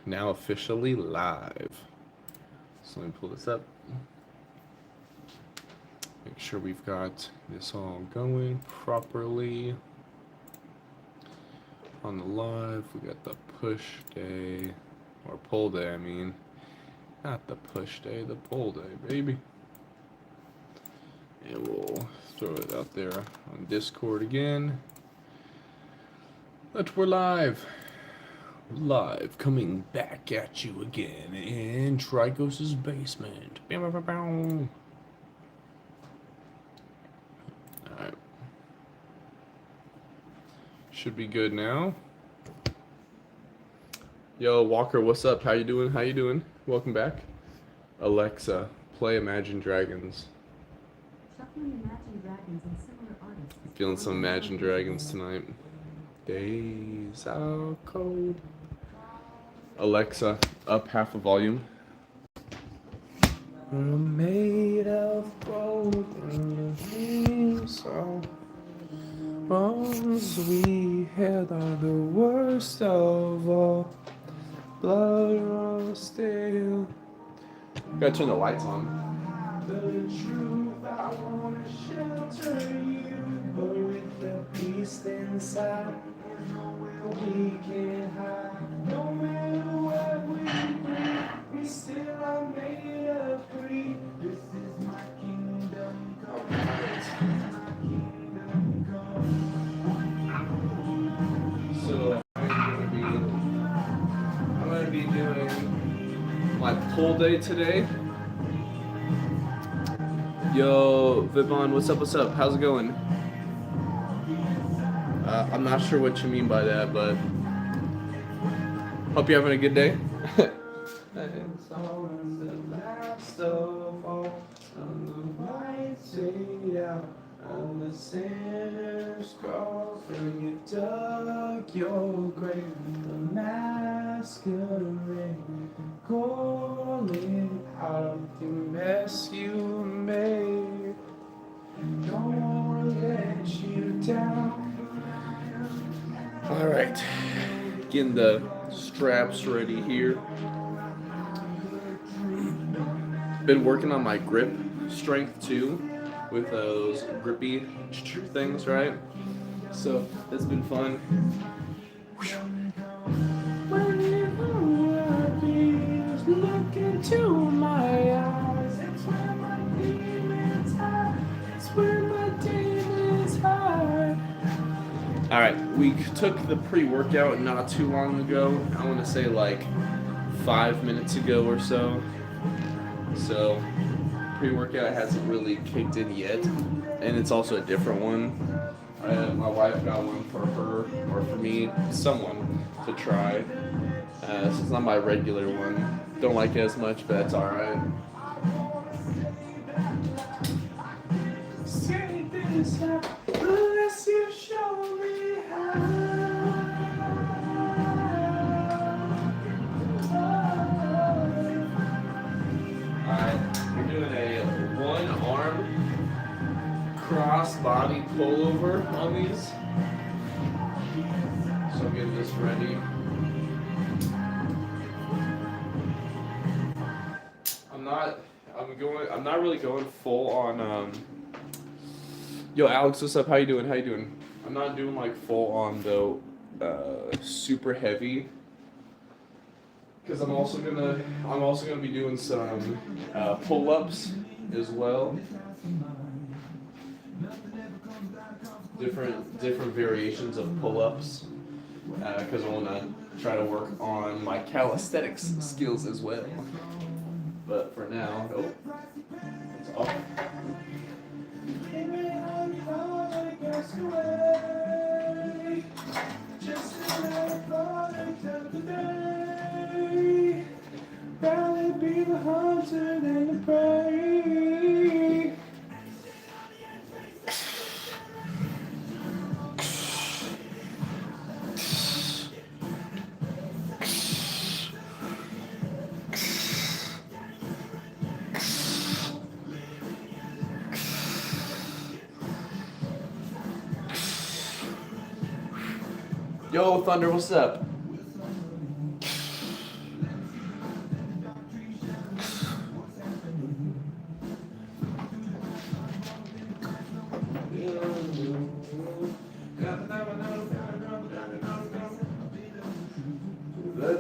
now officially live. So let me pull this up. Make sure we've got this all going properly. On the live, we got the push day, or pull day, I mean. Not the push day, the pull day, baby. And we'll throw it out there on Discord again. But we're live. Live, coming back at you again in Tricos' basement. Alright. Should be good now. Yo, Walker, what's up? How you doing? How you doing? Welcome back. Alexa, play Imagine Dragons. Feeling some Imagine Dragons tonight. Days are cold. Alexa, up half the volume. We're made of broken dreams. Wrongs we had are the worst of all. Blood runs still. Gotta turn the lights on. The truth, I wanna shelter you, but with the beast inside, we can't hide. No matter what we do, we still are made of free. This is my kingdom come. My kingdom come. So I'm gonna be doing my pull day today. Yo, Vivon, what's up, what's up? How's it going? I'm not sure what you mean by that, but hope you're having a good day. On the sinner's cross, when you dug your grave, the masquerade, calling out of the mess you made. Don't wanna let you down. All right, getting the straps ready here. Been working on my grip strength too, with those grippy things, right? So it's been fun. Look into my eyes. It's where my demons hide. It's where my demons hide. All right, we took the pre-workout not too long ago. I want to say like 5 minutes ago or so. So pre-workout hasn't really kicked in yet, and it's also a different one. My wife got one for her, or for me, someone to try. So it's not my regular one. Don't like it as much, but that's alright. Cross body pullover on these. So get this ready. I'm not really going full on Yo, Alex, what's up? How you doing? How you doing? I'm not doing like full on though super heavy. Cause I'm also gonna be doing some pull-ups as well. Different variations of pull-ups, because I want to try to work on my calisthenics skills as well. But for now, it's off. Rather be the hunter than the prey. Yo, Thunder, what's up?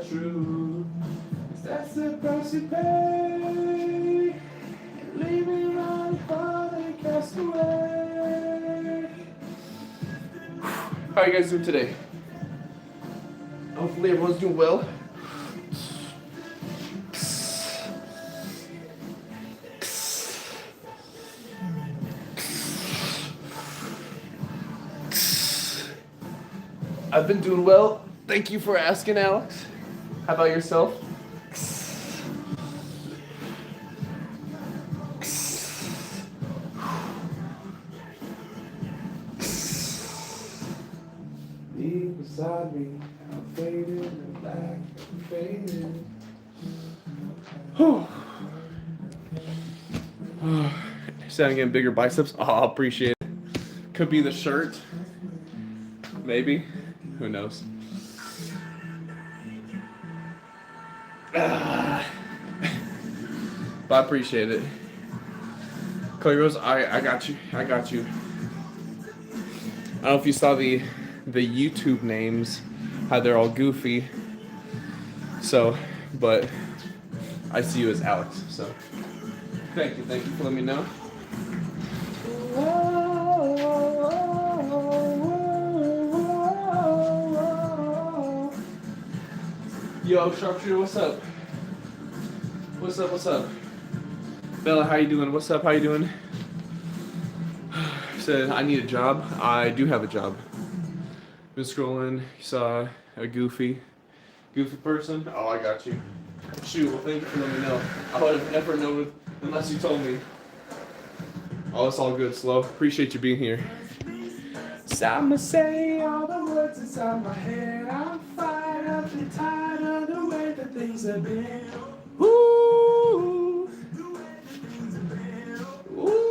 true. 'Cause that's the price you pay. Leaving on a body cast away. How are you guys doing today? Hopefully everyone's doing well. I've been doing well. Thank you for asking, Alex. How about yourself? Be beside me, I'm faded and black and faded. Starting getting bigger biceps. Oh, I appreciate it. Could be the shirt. Maybe. Who knows? But I appreciate it. Chloe Rose, I got you. I got you. I don't know if you saw the YouTube names, how they're all goofy. So, but I see you as Alex. So, thank you for letting me know. Yo, Sharpshooter, what's up? What's up? Bella, how you doing? What's up? How you doing? Said I need a job. I do have a job. Been scrolling. You saw a goofy person. Oh, I got you. Shoot. Well, thank you for letting me know. I would have never known unless you told me. Oh, it's all good, Slow. Appreciate you being here. So I'ma say all the words inside my head. I'm fired up and tired of the way that things have been. Ooh. Ooh.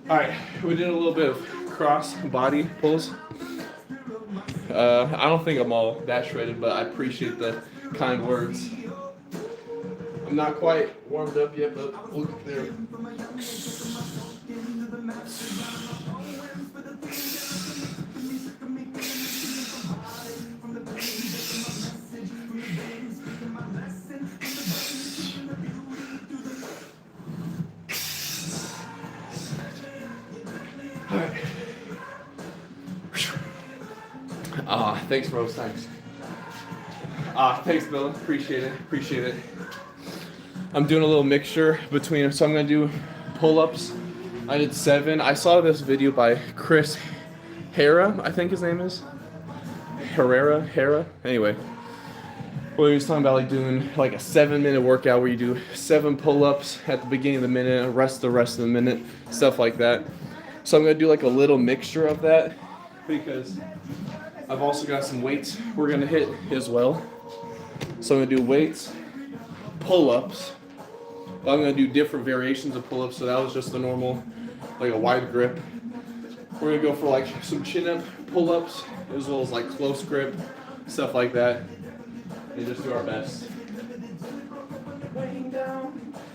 Alright, we did a little bit of cross body pulls. I don't think I'm all that shredded, but I appreciate the kind words. I'm not quite warmed up yet, but we'll get there. Alright. Thanks, Rose. Thanks. Thanks, Bill. Appreciate it. I'm doing a little mixture between, so I'm gonna do pull-ups. I did 7. I saw this video by Chris Hera, I think his name is. Hera. Anyway, where he was talking about like doing like a 7-minute workout where you do 7 pull-ups at the beginning of the minute and rest the rest of the minute, stuff like that. So I'm gonna do like a little mixture of that because I've also got some weights we're gonna hit as well. So I'm gonna do weights, pull-ups. I'm gonna do different variations of pull-ups. So that was just the normal, like a wide grip. We're gonna go for like some chin-up pull-ups as well as like close grip, stuff like that, and just do our best.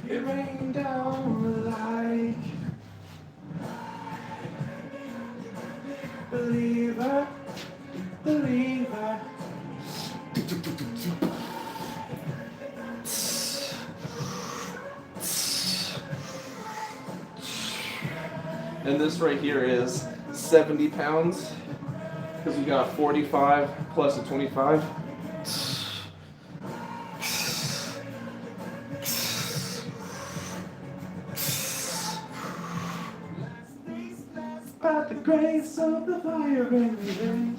It rained down like believer. And this right here is 70 pounds because we got 45 plus a 25. By the grace of the fire and the rain.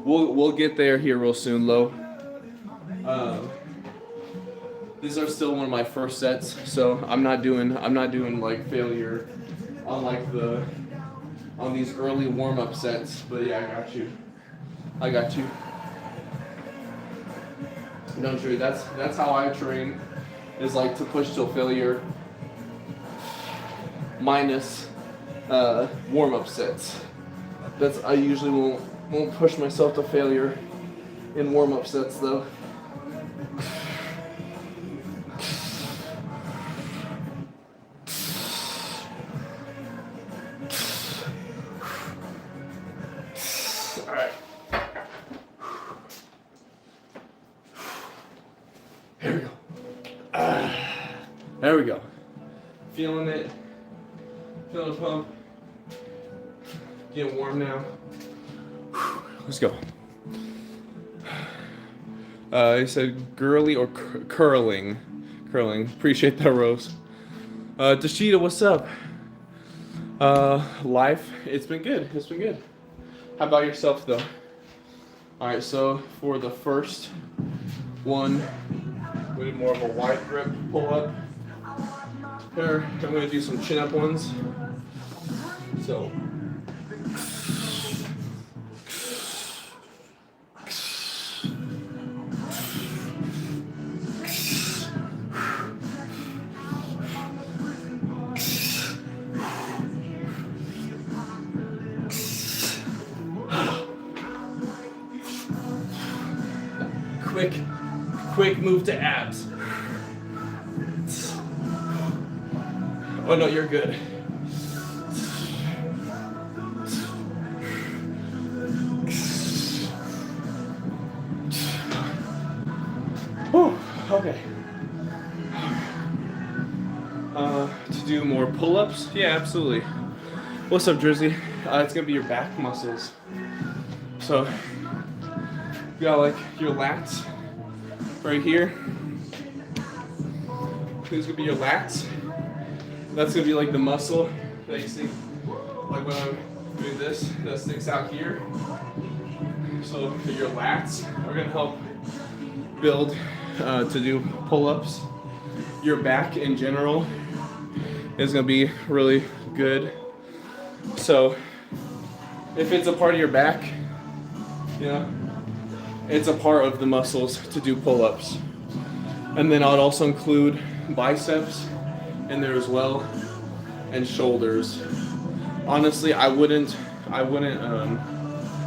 We'll get there here real soon, Lo. These are still one of my first sets, so I'm not doing like failure on these early warm-up sets. But yeah, I got you. Don't worry, that's how I train, is like to push till failure minus warm-up sets. I usually won't push myself to failure in warm-up sets though. There we go. Feeling it. Feeling the pump. Getting warm now. Let's go. He said girly or curling. Curling. Appreciate that, Rose. Dashita, what's up? Life, it's been good. It's been good. How about yourself, though? Alright, so for the first one, we did more of a wide grip pull up. Here, I'm going to do some chin up ones. So, quick move to abs. Oh no, you're good. Whew, okay. To do more pull-ups? Yeah, absolutely. What's up, Drizzy? It's gonna be your back muscles. So, you got like your lats right here. These gonna be your lats. That's gonna be like the muscle that you see. Like when I'm doing this, that sticks out here. So your lats are gonna help build to do pull-ups. Your back in general is gonna be really good. So if it's a part of your back, it's a part of the muscles to do pull-ups. And then I'd also include biceps in there as well, and shoulders. Honestly, I wouldn't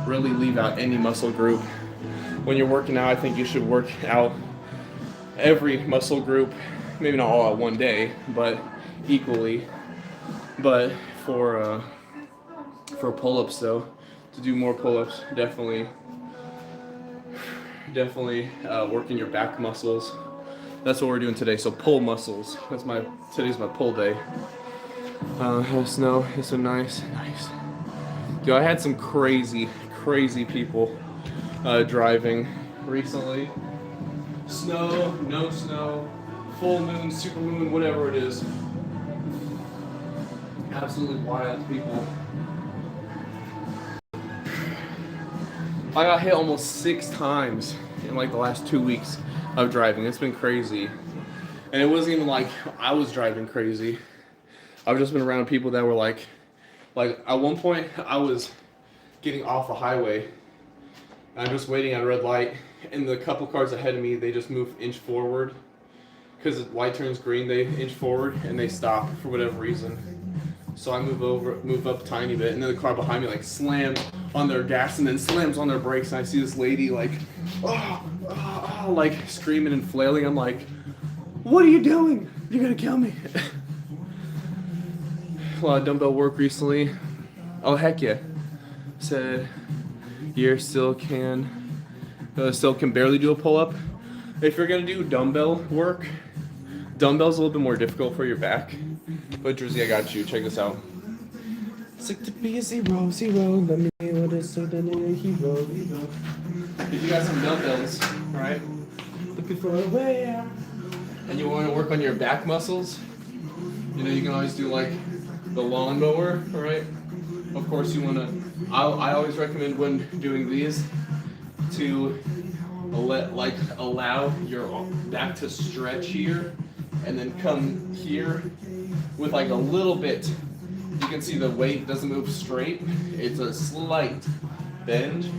really leave out any muscle group. When you're working out, I think you should work out every muscle group, maybe not all at one day, but equally. But for pull-ups though, to do more pull-ups, definitely working your back muscles. That's what we're doing today. So pull muscles. Today's my pull day. Snow. It's so nice. Dude, I had some crazy people driving recently. Snow, no snow, full moon, super moon, whatever it is. Absolutely wild people. I got hit almost 6 times in like the last 2 weeks of driving. It's been crazy. And it wasn't even like I was driving crazy. I've just been around people that were like at one point I was getting off a highway. I'm just waiting at a red light, and the couple cars ahead of me, they just move inch forward. Because the light turns green, they inch forward and they stop for whatever reason. So I move up a tiny bit, and then the car behind me like slams on their gas and then slams on their brakes, and I see this lady like, like screaming and flailing. I'm like, what are you doing? You're gonna kill me. A lot of dumbbell work recently. Oh heck yeah. Said you still can barely do a pull-up. If you're gonna do dumbbell work, dumbbell's a little bit more difficult for your back. But Drizzy, I got you. Check this out. Sick to be a zero. Let me what is so then a hero. If you got some dumbbells, right? Looking for a way out. And you want to work on your back muscles, you can always do like the lawnmower, right? Of course, you want to. I always recommend when doing these to allow your back to stretch here, and then come here with like a little bit. You can see the weight doesn't move straight. It's a slight bend.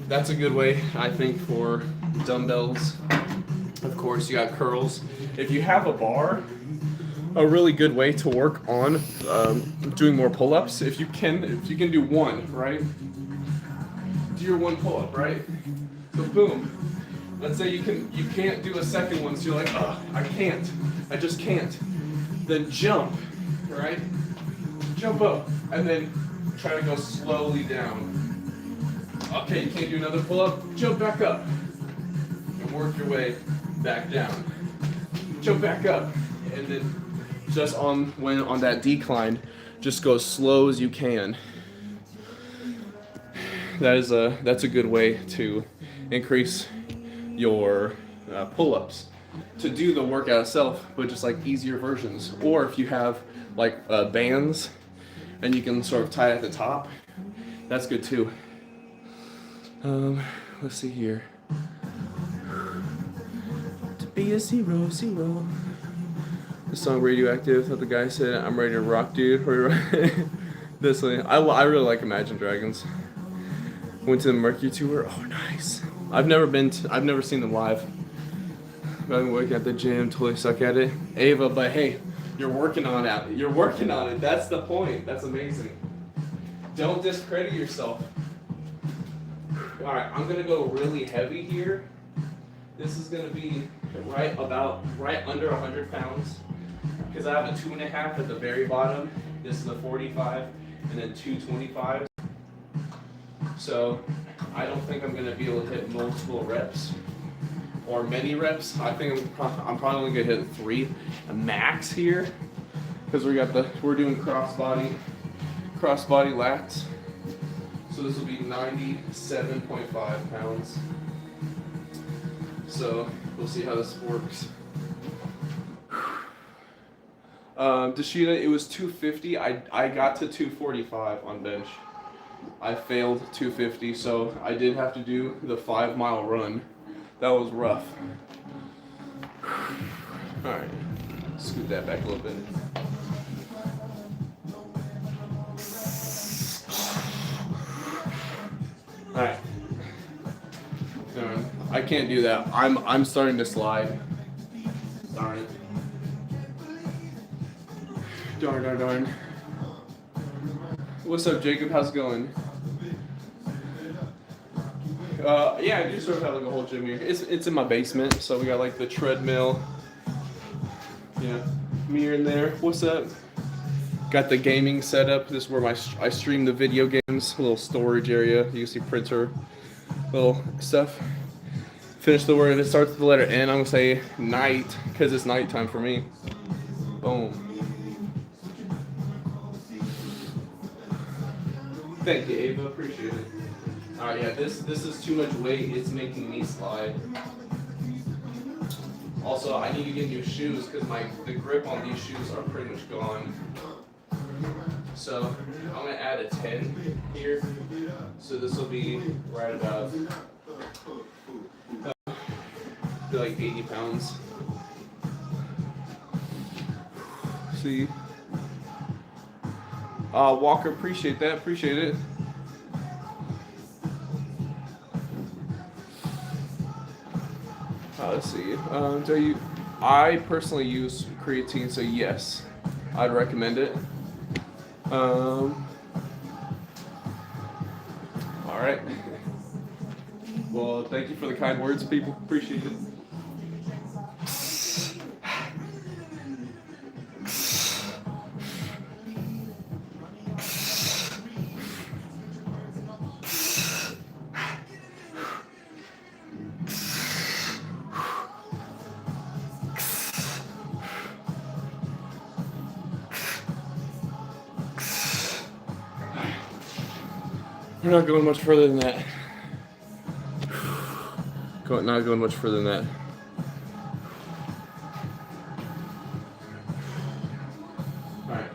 That's a good way, I think, for dumbbells. Of course, you got curls. If you have a bar, a really good way to work on doing more pull-ups. If you can do one, right? Do your one pull-up, right? So boom. Let's say you can't do a second one, so you're like, oh, I just can't. Then jump, right? Jump up, and then try to go slowly down. Okay, you can't do another pull-up, jump back up, and work your way back down. jump back up, and then just on that decline, just go as slow as you can. That's a good way to increase your pull-ups, to do the workout itself, but just like easier versions. Or if you have like bands and you can sort of tie it at the top, that's good too. Let's see here. To be a zero. The song Radioactive, that the guy said, I'm ready to rock, dude. This one, I really like Imagine Dragons. Went to the Mercury tour. Oh, nice. I've never seen them live. I've been working at the gym, totally suck at it. Ava, but hey, you're working on it. You're working on it. That's the point. That's amazing. Don't discredit yourself. All right, I'm gonna go really heavy here. This is gonna be right under 100 pounds, because I have a 2.5 at the very bottom. This is a 45, and then 225s. So I don't think I'm going to be able to hit multiple reps or many reps. I think I'm probably only going to hit 3 max here, because we're doing crossbody lats. So this will be 97.5 pounds. So we'll see how this works. Dashida, it was 250. I got to 245 on bench. I failed 250, so I did have to do the 5-mile run. That was rough. All right, scoot that back a little bit. All right. Darn, I can't do that. I'm starting to slide. Darn it. Darn. What's up, Jacob? How's it going? Yeah, I do sort of have like a whole gym here. It's in my basement, so we got like the treadmill. Yeah, mirror in there. What's up? Got the gaming setup. This is where I stream the video games. A little storage area. You can see printer, little stuff. Finish the word. It starts with the letter N. I'm gonna say night, because it's nighttime for me. Boom. Thank you, Ava. Appreciate it. Alright, yeah, this is too much weight. It's making me slide. Also, I need to get new shoes because the grip on these shoes are pretty much gone. So I'm gonna add a 10 here. So this will be right about like 80 pounds. See. Walker, appreciate that. Appreciate it. Let's see. I personally use creatine, so yes, I'd recommend it. All right. Well, thank you for the kind words, people. Appreciate it. We're not going much further than that. Not going much further than that. All right.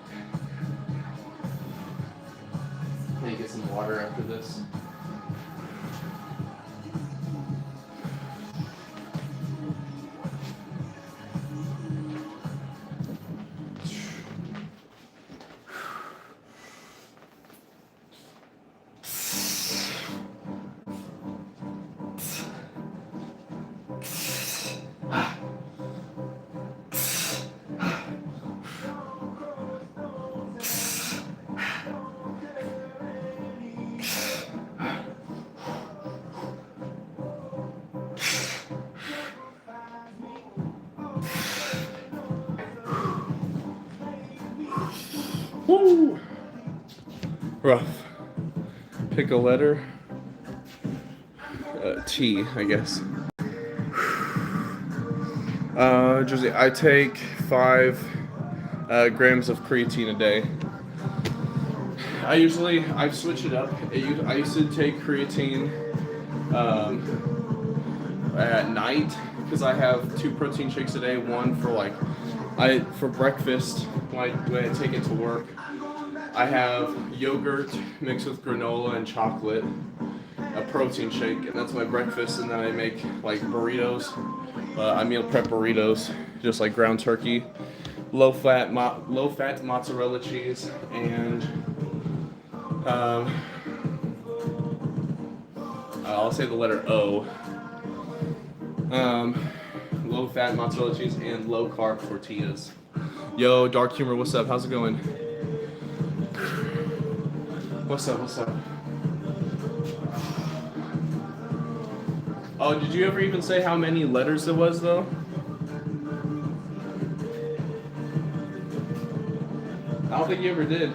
Let me get some water after this. Woo! Rough. Pick a letter. T, I guess. Jersey, I take 5 grams of creatine a day. I've switched it up. I used to take creatine at night because I have 2 protein shakes a day. One for breakfast when I take it to work. I have yogurt mixed with granola and chocolate, a protein shake, and that's my breakfast. And then I make like burritos. I meal prep burritos, just like ground turkey, low fat mozzarella cheese, and I'll say the letter O. Low fat mozzarella cheese and low carb tortillas. Yo, Dark Humor, what's up? How's it going? What's up? Oh, did you ever even say how many letters it was, though? I don't think you ever did.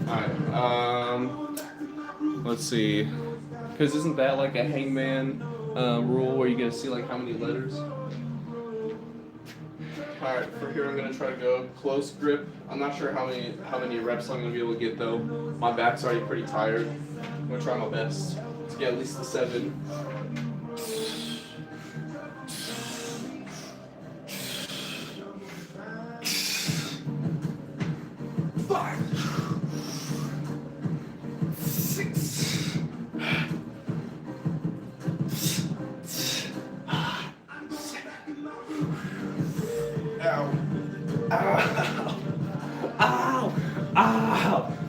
Alright, let's see. Because isn't that like a hangman rule where you get to see like how many letters? Alright, for here I'm going to try to go close grip. I'm not sure how many reps I'm going to be able to get though. My back's already pretty tired. I'm going to try my best to get at least the 7.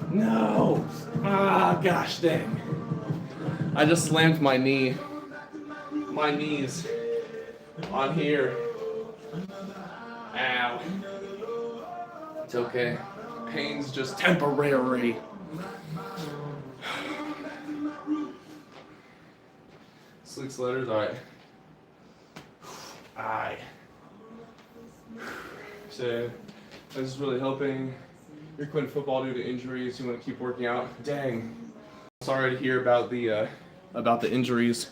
No! Ah, gosh dang. I just slammed my knees on here. Ow. It's okay. Pain's just temporary. 6 letters, alright. Aye. So, this is really helping. You're quitting football due to injuries. You want to keep working out. Dang. Sorry to hear about the injuries,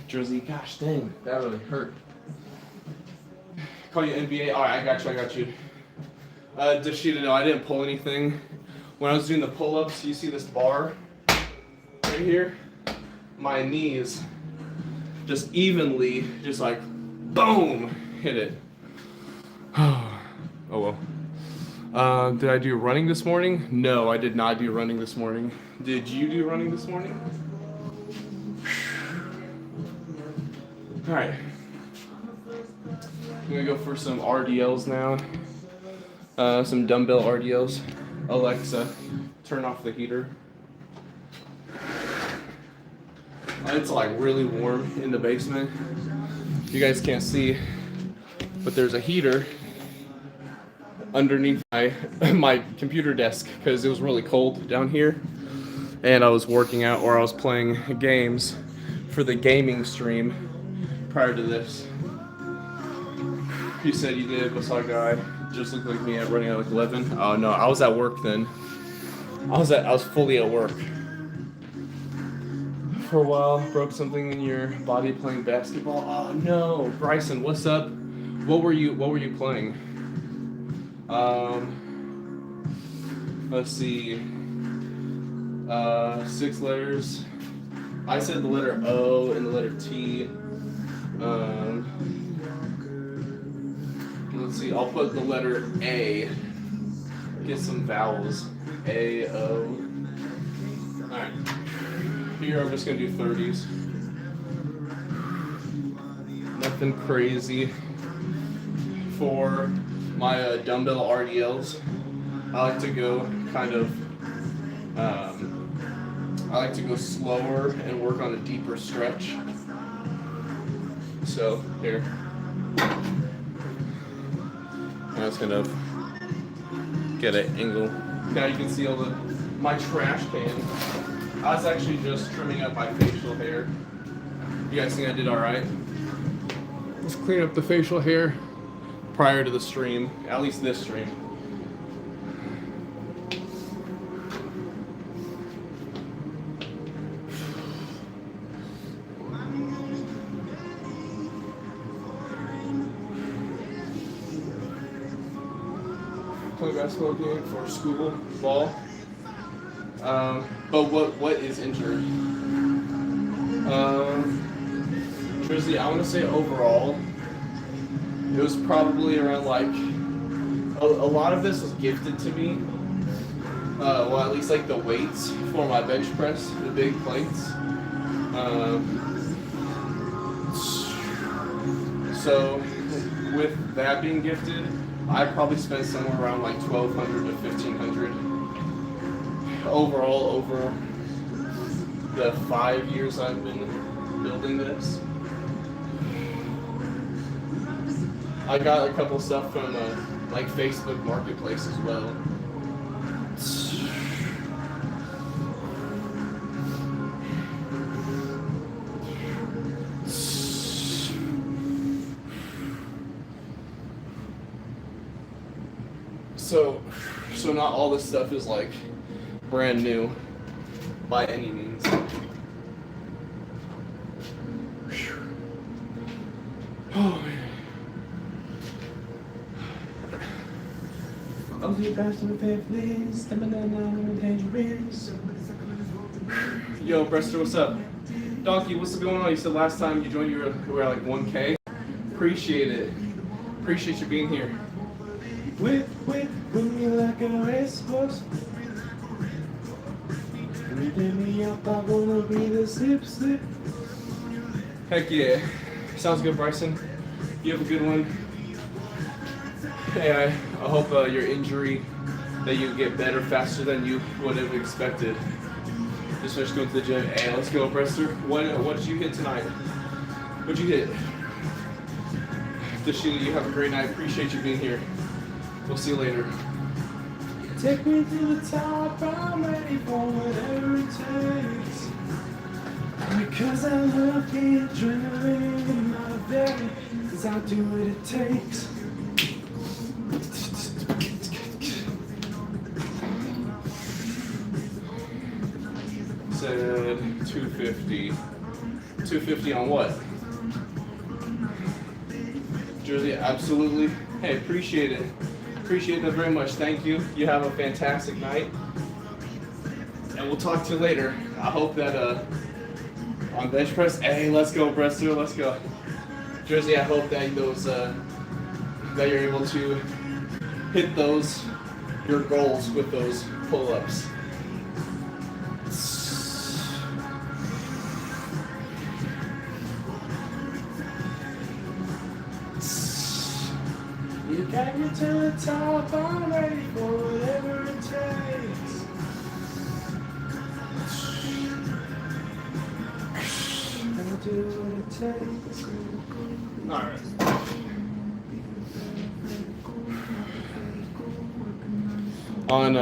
Jersey. Gosh, dang, that really hurt. Call you NBA. All right, I got you. Dashita, no, I didn't pull anything. When I was doing the pull-ups, you see this bar right here? My knees just evenly, just like, boom, hit it. Oh well. Did I do running this morning? No, I did not do running this morning. Did you do running this morning? Alright. I'm gonna go for some RDLs now. Some dumbbell RDLs. Alexa, turn off the heater. It's like really warm in the basement. You guys can't see, but there's a heater underneath my computer desk because it was really cold down here, and I was working out or I was playing games for the gaming stream prior to this. You said you did. What's up, guy? Just looked like me at running at like 11. Oh no, I was at work then. I was fully at work for a while. Broke something in your body playing basketball. Oh no, Bryson, what's up? What were you playing? Let's see. 6 letters. I said the letter O and the letter T. Let's see. I'll put the letter A. Get some vowels. A, O. Alright. Here I'm just gonna do 30s. Nothing crazy. For my dumbbell RDLs, I like to go I like to go slower and work on a deeper stretch. So here, I was kind of get an angle. Now you can see all my trash can. I was actually just trimming up my facial hair. You guys think I did all right? Let's clean up the facial hair prior to the stream, at least this stream. play basketball game for school ball. But what is injured? Jersey, I want to say overall, it was probably around like a lot of this was gifted to me. Well, at least like the weights for my bench press, the big plates. So with that being gifted, I probably spent somewhere around like $1,200 to $1,500 overall over the 5 years I've been building this. I got a couple stuff from like Facebook Marketplace as well. So not all this stuff is like brand new by any means. Oh man. I'll do fast with please. Yo, Brester, what's up? Donkey, what's going on? You said last time you joined, you were at like 1K. Appreciate it. Appreciate you being here. With me like a racehorse. Reading me up, I wanna be the slip. Heck yeah. Sounds good, Bryson. You have a good one. Hey, I hope your injury, that you get better faster than you would have expected. Just finished going to the gym. Hey, let's go, Brester. What did you hit tonight? What'd you hit? Dashina, you have a great night. Appreciate you being here. We'll see you later. Take me to the top, I'm ready for whatever it takes. Because I love the adrenaline in my belly, 'cause I'll do what it takes. Said 250. 250 on what? Jersey, absolutely. Hey, appreciate it. Appreciate that very much. Thank you. You have a fantastic night. And we'll talk to you later. I hope that on bench press, hey, let's go, Brester, let's go. Jersey, I hope that those that you're able to hit your goals with those pull-ups. You got me to the top, I'm ready for whatever it takes. I'll do what it takes. Alright. On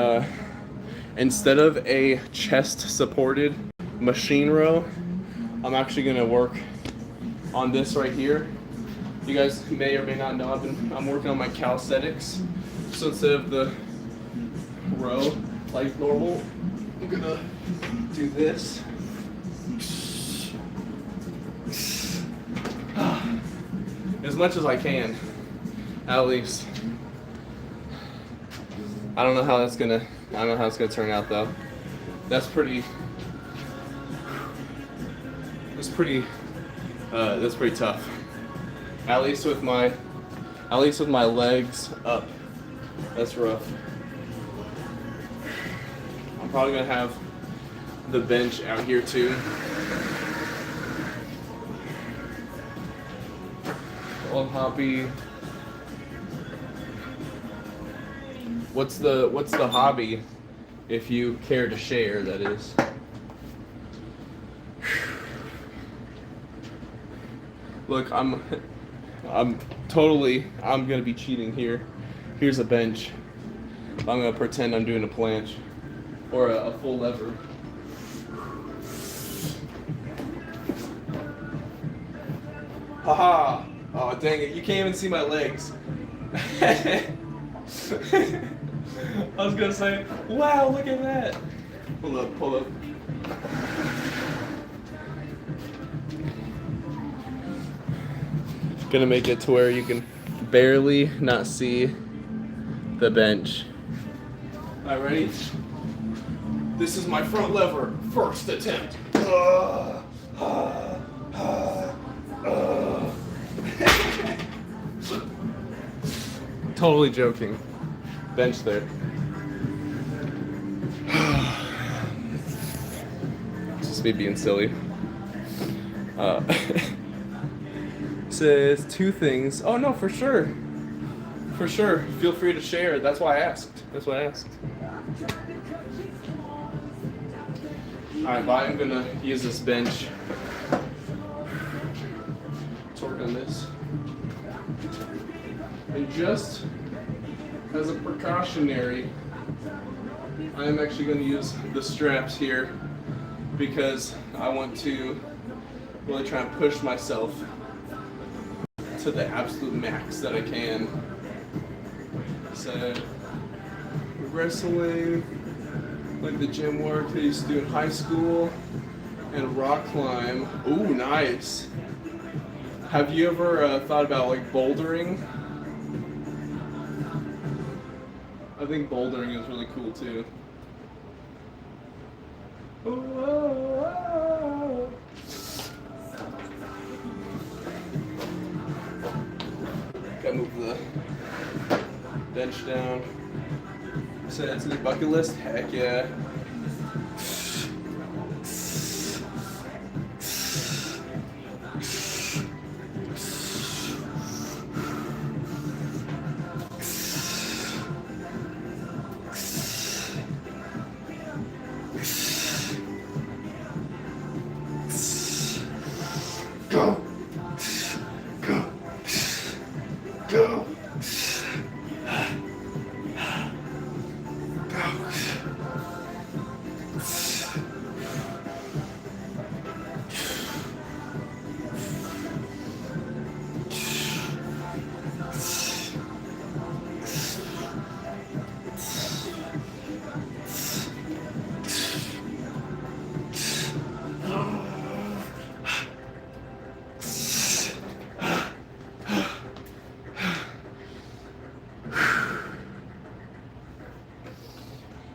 instead of a chest supported machine row, I'm actually gonna work on this right here. You guys may or may not know I'm working on my calisthenics. So instead of the row like normal, I'm gonna do this. As much as I can, at least. I don't know how it's gonna turn out though. That's pretty tough. At least with my legs up. That's rough. I'm probably gonna have the bench out here too. Old hobby. What's the hobby, if you care to share, that is? Look, I'm gonna be cheating here. Here's a bench. I'm gonna pretend I'm doing a planche or a full lever. Haha! Oh dang it! You can't even see my legs. I was gonna say, wow, look at that. Pull up. Gonna make it to where you can barely not see the bench. All right, ready? This is my front lever, first attempt. Totally joking. Bench there. Just me being silly. Says 2 things. Oh no, for sure. For sure. Feel free to share. That's why I asked. Alright, but I'm gonna use this bench. Torque on this. And just as a precautionary, I'm actually going to use the straps here because I want to really try and push myself to the absolute max that I can. So, wrestling, like the gym work that I used to do in high school, and rock climb. Ooh, nice. Have you ever thought about like bouldering? I think bouldering is really cool too. Gotta move the bench down. So that's in the bucket list? Heck yeah. Go. Go. Go.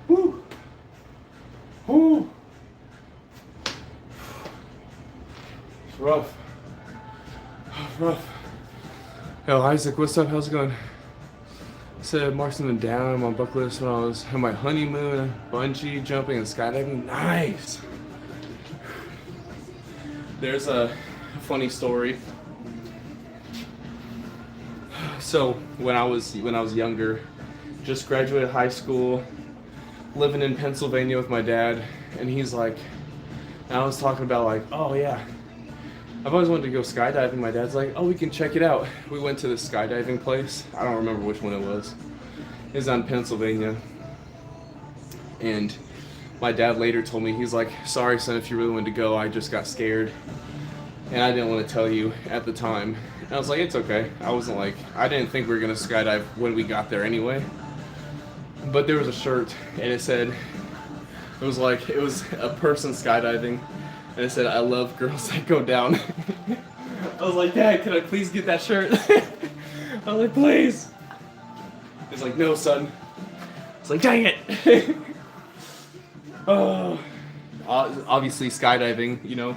Woo. Woo. It's rough. Rough. Yo, Isaac, what's up? How's it going? I said mark something down on my bucket list when I was on my honeymoon, bungee jumping and skydiving. Nice. There's a funny story. So when I was younger, just graduated high school, living in Pennsylvania with my dad, and he's like, and I was talking about like, oh yeah, I've always wanted to go skydiving. My dad's like, oh, we can check it out. We went to this skydiving place. I don't remember which one it was. It was on Pennsylvania. And my dad later told me, he's like, sorry son, if you really wanted to go, I just got scared. And I didn't want to tell you at the time. And I was like, it's okay. I didn't think we were gonna skydive when we got there anyway. But there was a shirt and it said, it was a person skydiving. And it said, I love girls that go down. I was like, Dad, can I please get that shirt? I was like, please. He's like, no, son. It's like, dang it. Oh, obviously skydiving, you know.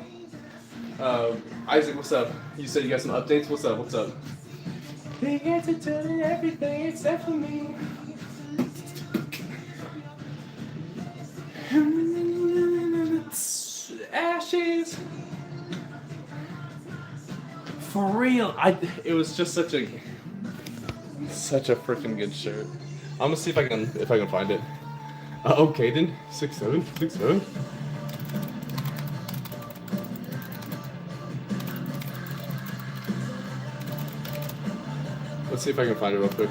Isaac, what's up? You said you got some updates? What's up? They get to do everything except for me. Ashes. For real, it was just such a freaking good shirt. I'm gonna see if I can find it. Okay then, 6'7". Let's see if I can find it real quick.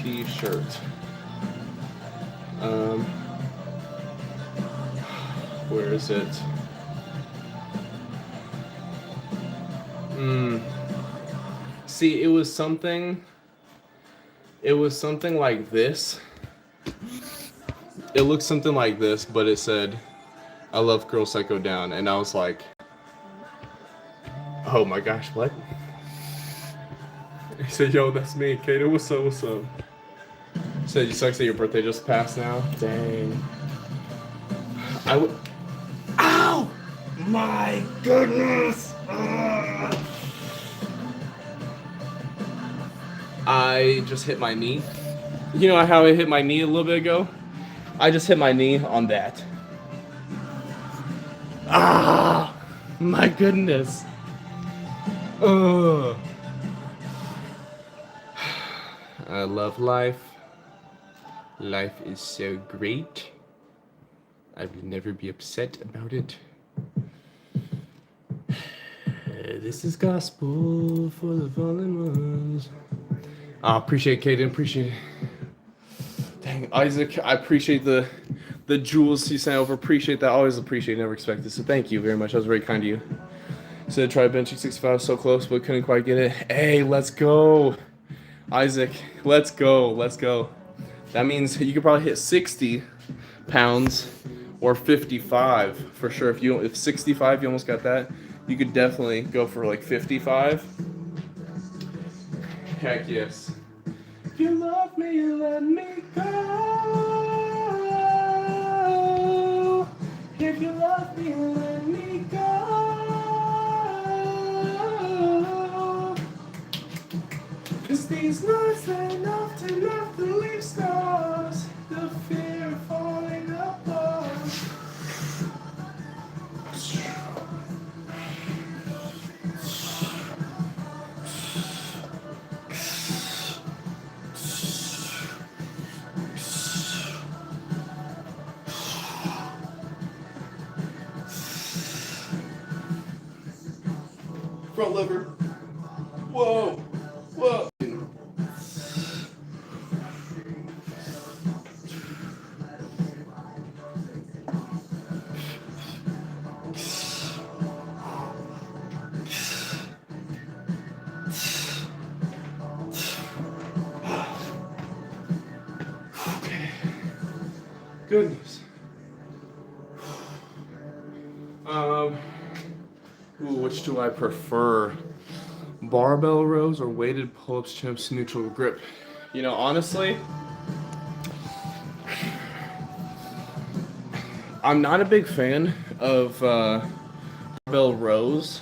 T-shirt. Where is it? See, it was something like this. It looked something like this, but it said, I love girls that go down. And I was like, oh my gosh, what? He said, yo, that's me. Kato, what's up, what's up? He said, you sucks that your birthday just passed now. Dang. I would... Ow! My goodness! I just hit my knee. You know how I hit my knee a little bit ago? I just hit my knee on that. Ah! My goodness. Ugh. I love life. Life is so great. I will never be upset about it. This is gospel for the fallen ones. I appreciate Kaden, appreciate it. Dang, Isaac, I appreciate the jewels you sent over. Appreciate that. Always appreciate, never expect this. So thank you very much. That was very kind of you. Said try benching 65, so close, but couldn't quite get it. Hey, let's go. Isaac, let's go. Let's go. That means you could probably hit 60 pounds or 55 for sure. If 65, you almost got that. You could definitely go for like 55. Heck yes. If you love me, let me go. If you love me, let me go. 'Cause these nights ain't often enough to leave scars. The fear of falling apart. Front lever. Whoa. Whoa. Okay. Goodness. Which do I prefer? Barbell rows or weighted pull-ups, chin-ups, neutral grip? You know, honestly, I'm not a big fan of barbell rows.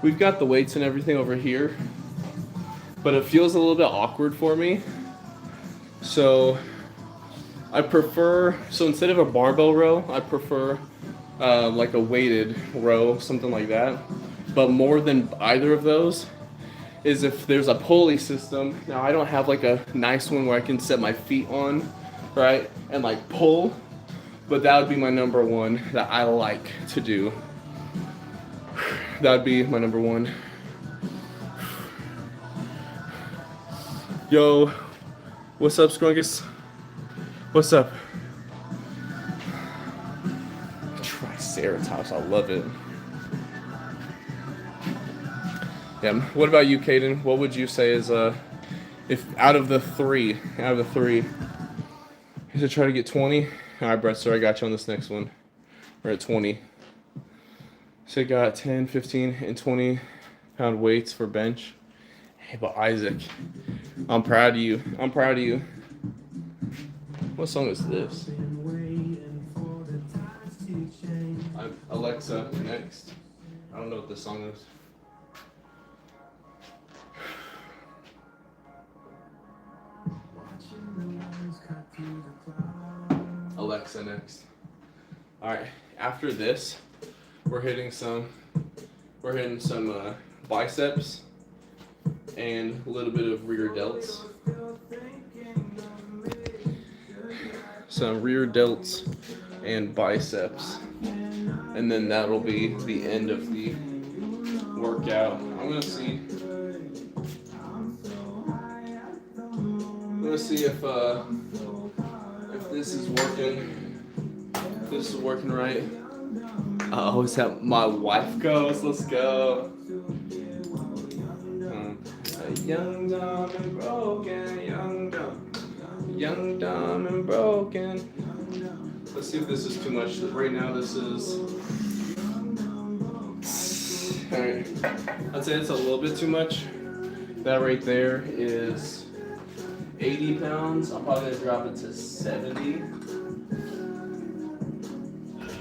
We've got the weights and everything over here, but it feels a little bit awkward for me. So I prefer, so instead of a barbell row, I prefer like a weighted row, something like that. But more than either of those is if there's a pulley system. Now I don't have like a nice one where I can set my feet on, right, and like pull, but that would be my number one that I like to do. That would be my number one. Yo, what's up, Scrungus? What's up? Triceratops, I love it. Yeah. What about you, Caden? What would you say is if out of the three, is it try to get 20? All right, Brett, so I got you on this next one. We're at 20. So I got 10, 15, and 20 pound weights for bench. Hey, but Isaac, I'm proud of you. I'm proud of you. What song is this? Alexa, next. I don't know what this song is. Alexa, next. All right. After this, we're hitting some biceps and a little bit of rear delts. Some rear delts and biceps, and then that'll be the end of the workout. I'm gonna see if this is working. If this is working right. Oh, is that my wife goes? Let's go. Young, dumb, and broken. Young, dumb, and broken. Let's see if this is too much. Right now, this is. Alright. I'd say it's a little bit too much. That right there is 80 pounds. I'm probably gonna drop it to 70.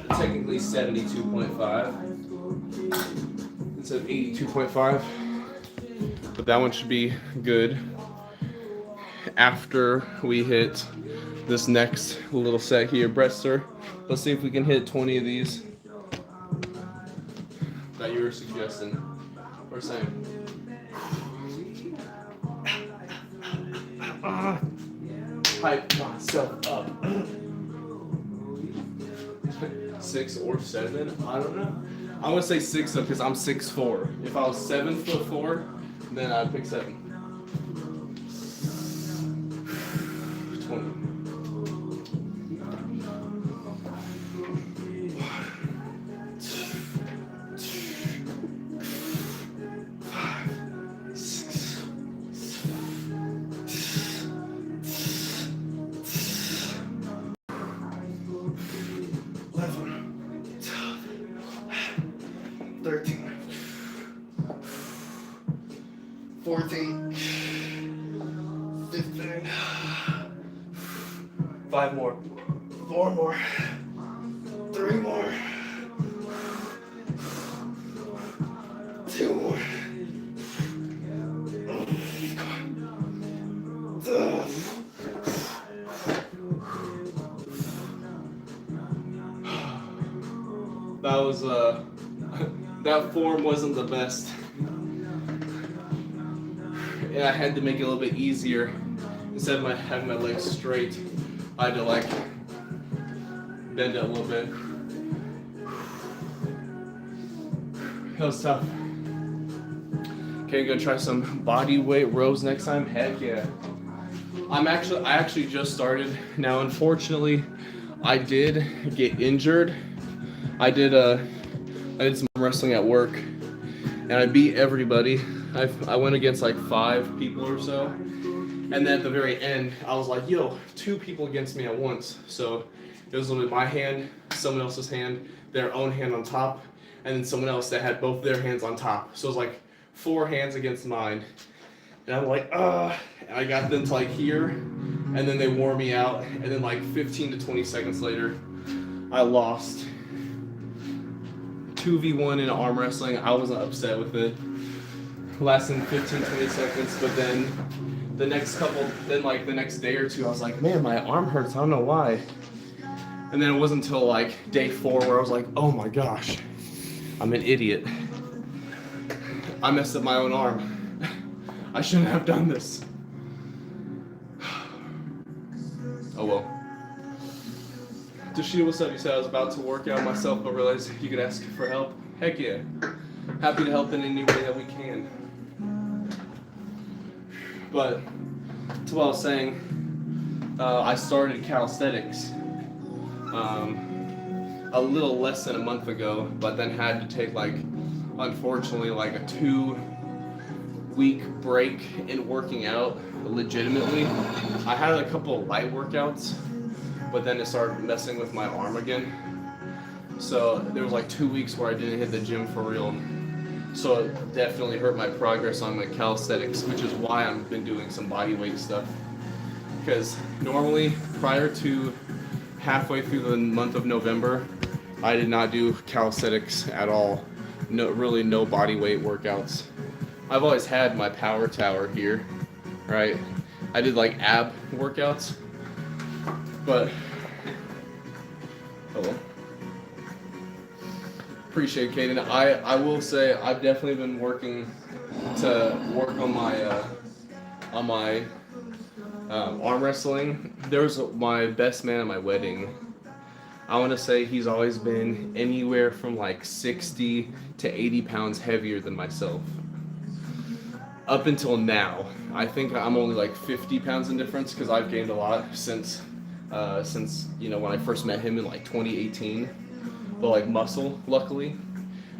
Technically 72.5 instead of 82.5. But that one should be good after we hit this next little set here. Brettster, let's see if we can hit 20 of these that you were suggesting or saying. Hype myself up. 6 or 7, I don't know. I'm gonna say 6 though, because I'm 6'4". If I was 7'4", then I'd pick 7. 20. 13, 14, 15, 5 more, 4 more, 3 more, 2 more. That was that form wasn't the best. And I had to make it a little bit easier. Instead of having my legs straight, I had to like bend it a little bit. That was tough. Okay, gonna try some body weight rows next time. Heck yeah. I actually just started. Now unfortunately I did get injured. I did some wrestling at work and I beat everybody. I went against like 5 people or so. And then at the very end, I was like, yo, 2 people against me at once. So it was literally my hand, someone else's hand, their own hand on top, and then someone else that had both their hands on top. So it was like 4 hands against mine. And I'm like, and I got them to like here, and then they wore me out. And then like 15 to 20 seconds later, I lost. 2v1 in arm wrestling. I wasn't upset with it. Lasting 15-20 seconds, but then the next day or two, I was like, man, my arm hurts. I don't know why. And then it wasn't until like day 4 where I was like, oh my gosh, I'm an idiot. I messed up my own arm. I shouldn't have done this. Oh well. Tashia, what's up? You said I was about to work out myself, but realized you could ask for help. Heck yeah. Happy to help in any way that we can. But to what I was saying, I started calisthenics a little less than a month ago, but then had to take unfortunately, a 2-week break in working out legitimately. I had a couple of light workouts, but then it started messing with my arm again. So there was 2 weeks where I didn't hit the gym for real. So it definitely hurt my progress on my calisthenics, which is why I've been doing some body weight stuff. Because normally, prior to halfway through the month of November, I did not do calisthenics at all. Really no body weight workouts. I've always had my power tower here, right? I did ab workouts, but oh well. Appreciate it, Kaden. I will say I've definitely been working to work on my arm wrestling. There was my best man at my wedding. I want to say he's always been anywhere from 60 to 80 pounds heavier than myself. Up until now, I think I'm only 50 pounds in difference because I've gained a lot since when I first met him in 2018. But muscle, luckily.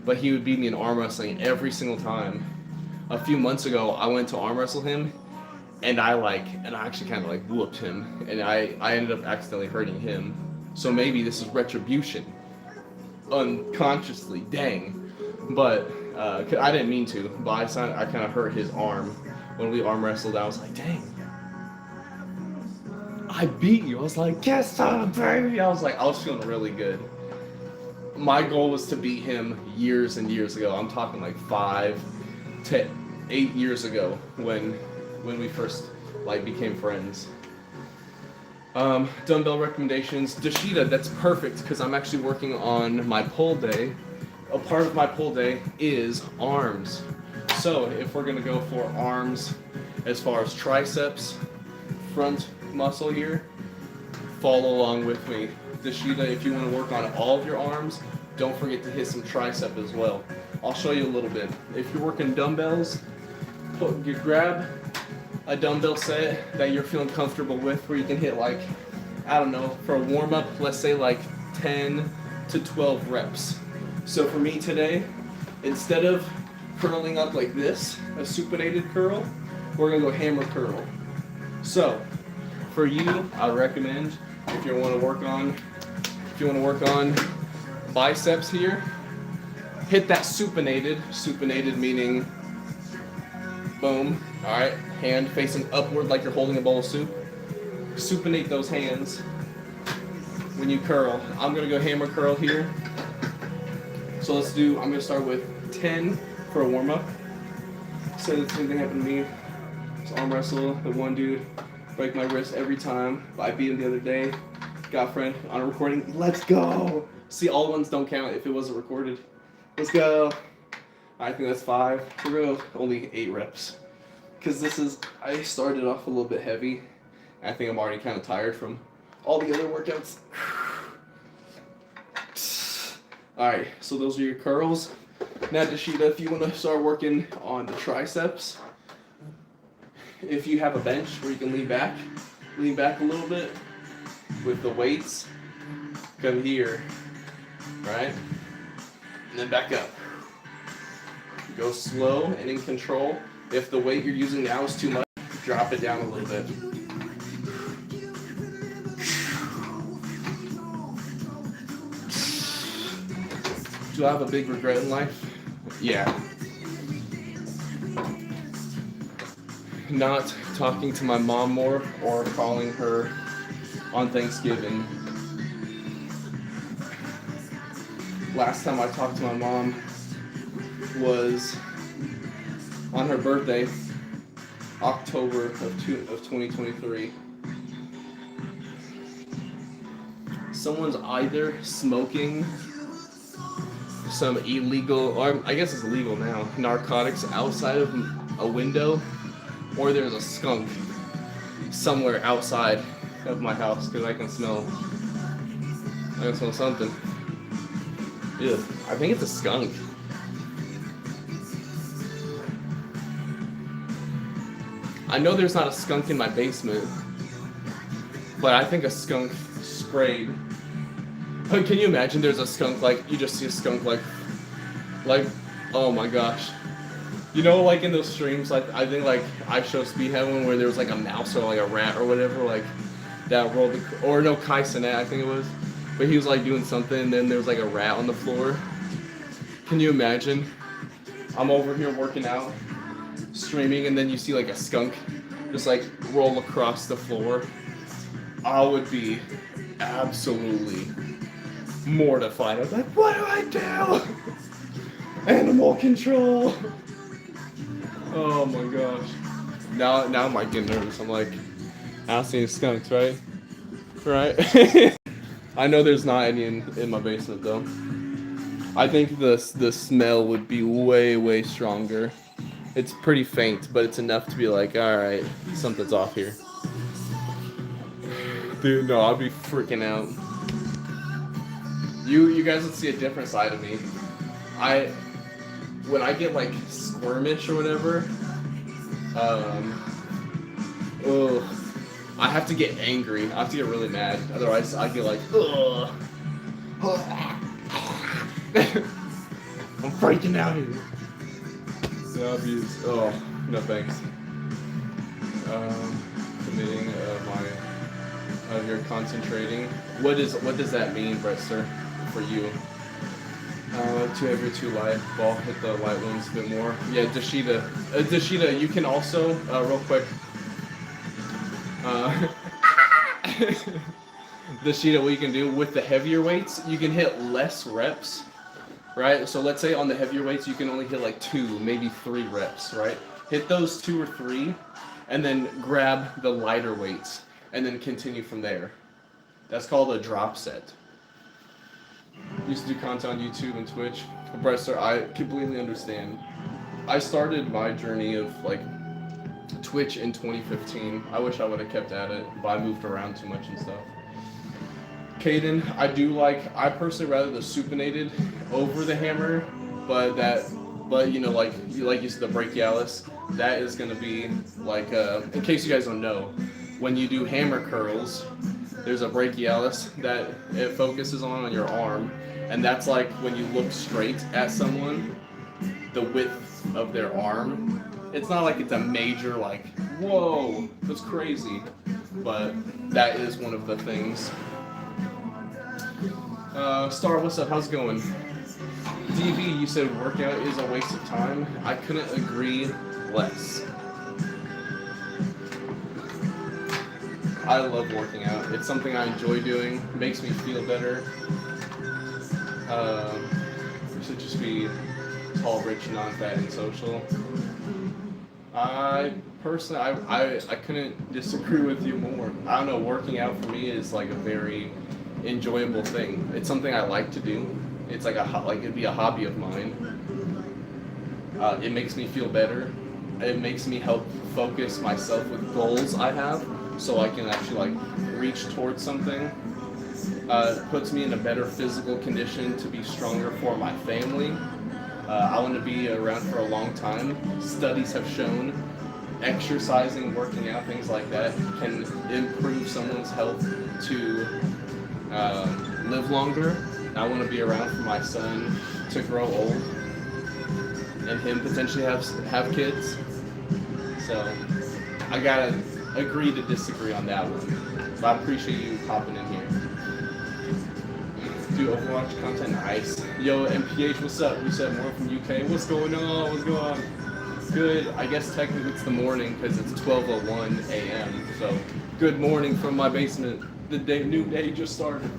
But he would beat me in arm wrestling every single time. A few months ago, I went to arm wrestle him, and I actually kind of whooped him, and I ended up accidentally hurting him. So maybe this is retribution, unconsciously. Dang, but I didn't mean to. But I kind of hurt his arm when we arm wrestled, I was like, dang, I beat you. I was like, yes, baby. I was feeling really good. My goal was to beat him years and years ago. I'm talking like 5 to 8 years ago when we first like became friends. Dumbbell recommendations. Dashida, that's perfect because I'm actually working on my pull day. A part of my pull day is arms. So if we're gonna go for arms as far as triceps, front muscle here, follow along with me. Dashida, if you want to work on all of your arms, don't forget to hit some tricep as well. I'll show you a little bit. If you're working dumbbells, you grab a dumbbell set that you're feeling comfortable with where you can hit like, I don't know, for a warm-up, let's say like 10 to 12 reps. So for me today, instead of curling up like this, a supinated curl, we're gonna go hammer curl. So for you, I recommend if you want to work on biceps here, hit that supinated. Supinated meaning, boom. All right, hand facing upward like you're holding a bowl of soup. Supinate those hands when you curl. I'm gonna go hammer curl here. So I'm gonna start with 10 for a warm up. So the same thing happened to me. Just arm wrestle the one dude. Break my wrist every time. I beat him the other day. Got friend on a recording. Let's go. See, all ones don't count if it wasn't recorded. Let's go. I think that's 5. We're gonna only 8 reps. Cause I started off a little bit heavy. I think I'm already kind of tired from all the other workouts. All right, so those are your curls. Now, Dashida, if you want to start working on the triceps, if you have a bench where you can lean back a little bit with the weights, come here, right? And then back up. Go slow and in control. If the weight you're using now is too much, drop it down a little bit. Do I have a big regret in life? Yeah. Not talking to my mom more or calling her on Thanksgiving. Last time I talked to my mom was on her birthday, October of 2023. Someone's either smoking some illegal, or I guess it's illegal now, narcotics outside of a window, or there's a skunk somewhere outside of my house because I can smell something. Yeah, I think it's a skunk. I know there's not a skunk in my basement, but I think a skunk sprayed. Can you imagine there's a skunk, like, you just see a skunk like, oh my gosh. You know, like in those streams, like, I think, like, I show Speedhead one where there was, like, a mouse or, like, a rat or whatever, like, that rolled, or no, Kai Cenat, I think it was. But he was, like, doing something, and then there was, like, a rat on the floor. Can you imagine? I'm over here working out, streaming, and then you see, like, a skunk just, like, roll across the floor. I would be absolutely mortified. I was like, what do I do? Animal control. Oh my gosh. Now I'm like getting nervous. I'm like, I don't see any skunks, right? Right? I know there's not any in my basement though. I think the smell would be way stronger. It's pretty faint, but it's enough to be like, alright, something's off here. Dude, no, I'd be freaking out. You guys would see a different side of me. When I get like squirmish or whatever, I have to get angry. I have to get really mad. Otherwise, I get like, ugh. I'm freaking out here. Oh, no thanks. Committing you're concentrating. What does that mean, Brett, sir, for you? Too heavy or too light. Ball hit the light ones a bit more. Yeah, Dashida. Dashida, you can also, real quick. Dashida, what you can do with the heavier weights, you can hit less reps, right? So let's say on the heavier weights, you can only hit like 2, maybe 3 reps, right? Hit those 2 or 3, and then grab the lighter weights, and then continue from there. That's called a drop set. Used to do content on YouTube and Twitch. Brester, I completely understand. I started my journey of like Twitch in 2015. I wish I would have kept at it, but I moved around too much and stuff. Caden, I personally rather the supinated over the hammer, but you know, like you said, the brachialis, that is gonna be like, in case you guys don't know, when you do hammer curls, there's a brachialis that it focuses on your arm, and that's like when you look straight at someone, the width of their arm. It's not like it's a major like, whoa, that's crazy, but that is one of the things. Star, what's up? How's it going? DB, you said workout is a waste of time. I couldn't agree less. I love working out. It's something I enjoy doing. It makes me feel better. We should just be tall, rich, non-fat, and social. I personally, I couldn't disagree with you more. I don't know, working out for me is like a very enjoyable thing. It's something I like to do. It's like it'd be a hobby of mine. It makes me feel better. It makes me help focus myself with goals I have, so I can actually like reach towards something. It puts me in a better physical condition to be stronger for my family. I want to be around for a long time. Studies have shown exercising, working out, things like that can improve someone's health to live longer. I want to be around for my son to grow old and him potentially have kids. So I gotta agree to disagree on that one. But I appreciate you popping in here. Do Overwatch content, nice. Yo, MPH, what's up? You said more from UK. What's going on? What's going on? Good. I guess technically it's the morning because it's 12:01 a.m. So good morning from my basement. The new day just started.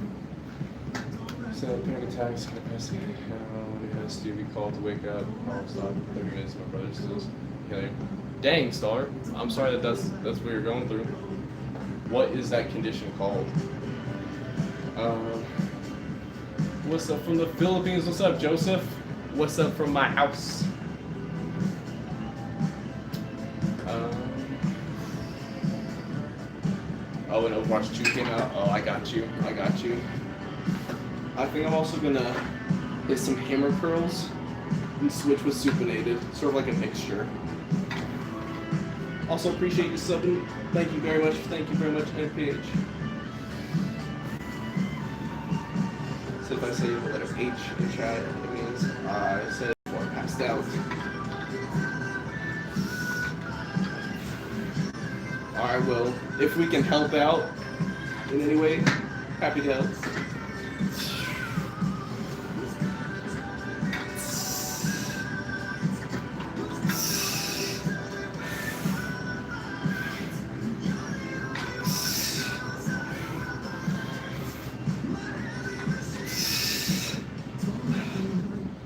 So panic attacks, capacity. It has to be called to wake up. I'll stop 30 minutes. My brother still. Okay. Dang, Star. I'm sorry that's what you're going through. What is that condition called? What's up from the Philippines? What's up, Joseph? What's up from my house? Oh, and Overwatch 2 came out. Oh, I got you. I think I'm also gonna hit some hammer curls and switch with supinated, sort of like a mixture. Also appreciate you subbing. Thank you very much, NPH. So if I say the letter H in chat, it means I said it before I passed out. Alright, well, if we can help out in any way, happy to help.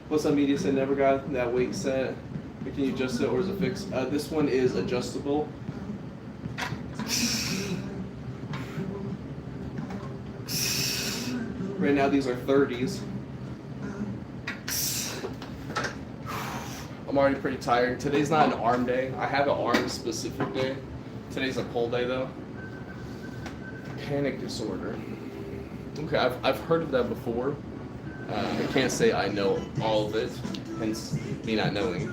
What's up, media? Said never got that weight set. Can you adjust it or is it fixed? This one is adjustable. Right now these are 30s. I'm already pretty tired. Today's not an arm day. I have an arm specific day. Today's a pull day though. Panic disorder. Okay, I've heard of that before. I can't say I know all of it, hence me not knowing.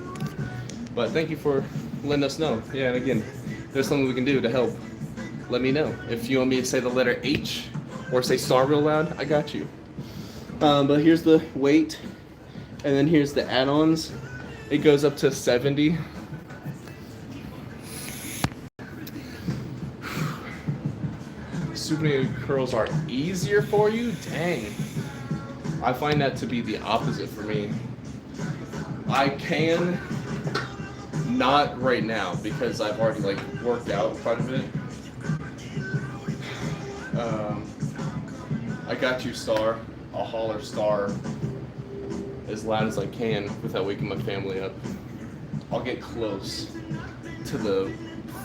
But thank you for letting us know. Yeah, and again, if there's something we can do to help, let me know. If you want me to say the letter H or say star real loud, I got you. But here's the weight, and then here's the add-ons. It goes up to 70. Supinated curls are easier for you? Dang. I find that to be the opposite for me. I can, not right now because I've already like worked out quite a bit. I got you, Star. I'll holler Star as loud as I can without waking my family up. I'll get close to the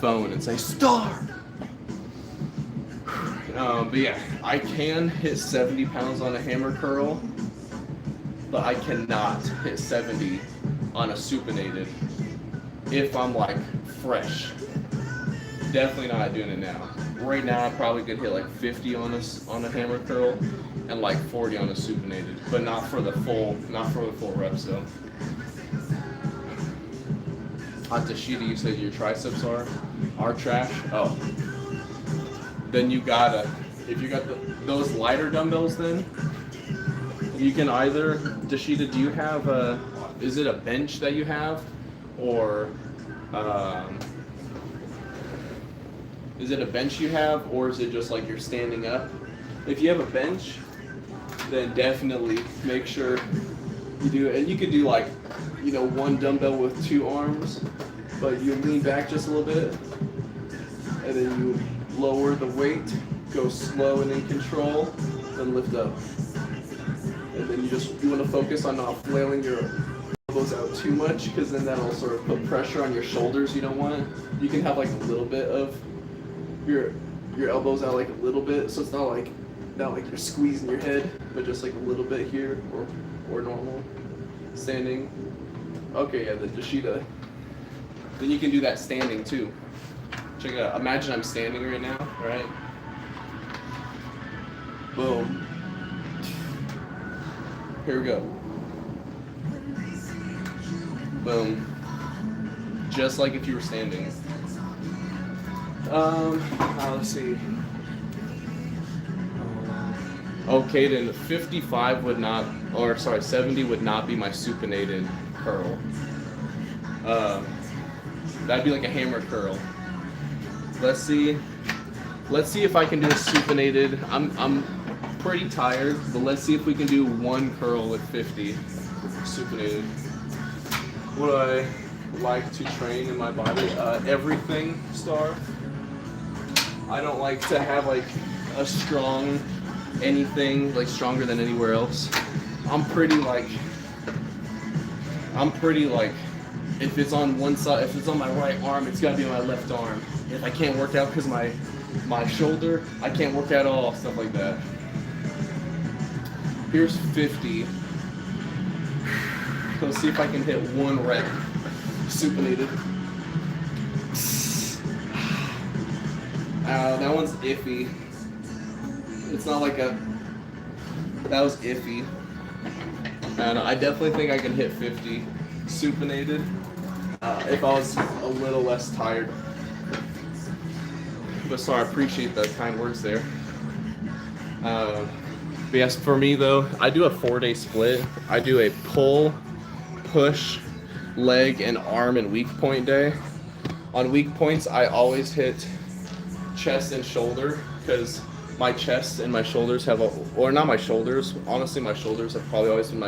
phone and say Star. But yeah, I can hit 70 pounds on a hammer curl, but I cannot hit 70 on a supinated if I'm like fresh. Definitely not doing it now. Right now I probably could hit like 50 on a hammer curl and like 40 on a supinated, but not for the full reps though. Tashida, you said your triceps are trash. Oh, then you gotta, if you got those lighter dumbbells, then you can either, Tashida, do you have is it a bench that you have, or is it a bench you have, or is it just like you're standing up? If you have a bench, then definitely make sure you do it. And you could do like, one dumbbell with 2 arms, but you lean back just a little bit, and then you lower the weight, go slow and in control, then lift up. And then you want to focus on not flailing your elbows out too much, because then that'll sort of put pressure on your shoulders. You don't want it. You can have like a little bit of your elbows out, like a little bit, so it's not like you're squeezing your head, but just like a little bit here, or normal standing. Okay, yeah, the Tashida. Then you can do that standing too. Check it out. Imagine I'm standing right now, right? Boom. Here we go. Boom. Just like if you were standing. Let's see. Okay, then 55 would not, 70 would not be my supinated curl. That'd be like a hammer curl. Let's see if I can do a supinated. I'm pretty tired, but let's see if we can do one curl with 50 supinated. What do I like to train in my body? Everything, Star. I don't like to have like a strong anything like stronger than anywhere else. I'm pretty like if it's on one side, if it's on my right arm, it's gotta be on my left arm. If I can't work out because my shoulder, I can't work out at all, stuff like that. Here's 50. Let's see if I can hit 1 rep supinated. That one's iffy. It's not like that was iffy. And I definitely think I can hit 50 supinated if I was a little less tired. But sorry, I appreciate the kind words there. But yes, for me though, I do a 4-day split. I do a pull, push, leg, and arm and weak point day. On weak points, I always hit chest and shoulder, because my chest and my shoulders have or not my shoulders, honestly my shoulders have probably always been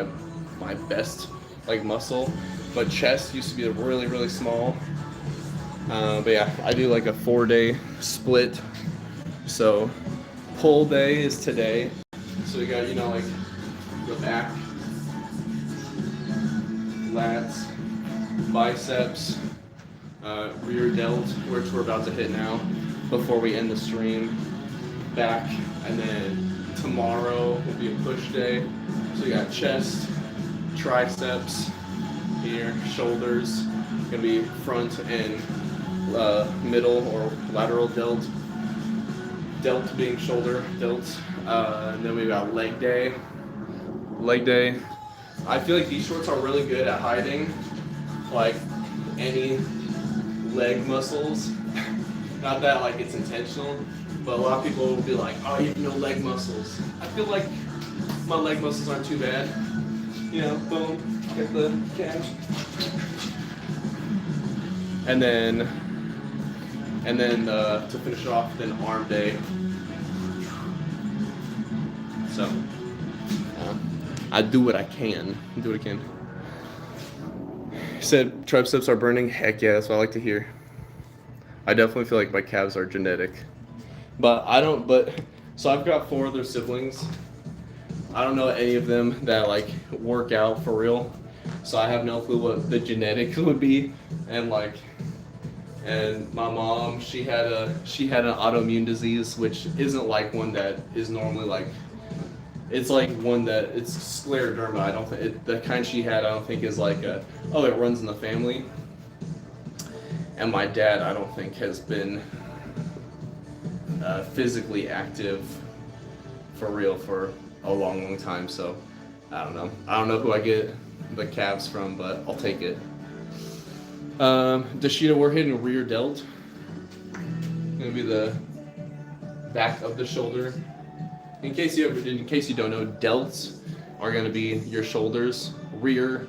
my best like muscle, but chest used to be really, really small. But yeah, I do like a 4-day split. So pull day is today. So we got, like the back, lats, biceps, rear delt, which we're about to hit now before we end the stream, back, and then tomorrow will be a push day. So we got chest, triceps, here, shoulders, gonna be front and middle or lateral delt, delt being shoulder delt, and then we got leg day. I feel like these shorts are really good at hiding like any leg muscles. Not that like it's intentional, but a lot of people will be like, oh, you have no leg muscles. I feel like my leg muscles aren't too bad. Boom, get the catch. And then to finish off, then arm day. So I do what I can. Do what I can. You said triceps are burning. Heck yeah, that's what I like to hear. I definitely feel like my calves are genetic, but I don't. But so I've got 4 other siblings. I don't know any of them that like work out for real, so I have no clue what the genetic would be, and like. And my mom, she had an autoimmune disease, which isn't like one that is normally like, it's like one that it's scleroderma. I don't think the kind she had. I don't think is like it runs in the family. And my dad, I don't think has been physically active for real for a long, long time. So I don't know. I don't know who I get the calves from, but I'll take it. Dashita, we're hitting rear delt. Gonna be the back of the shoulder. In case you don't know, delts are gonna be your shoulders. Rear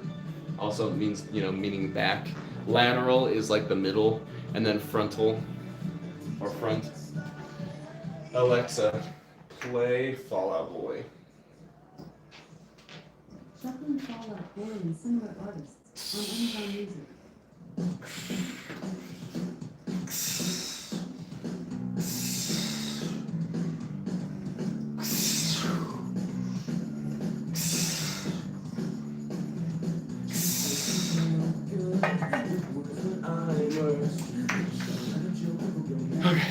also means meaning back. Lateral is like the middle, and then frontal or front. Alexa, play Fall Out Boy. Shuffling Fall Out Boy and similar artists on Amazon Music. Okay.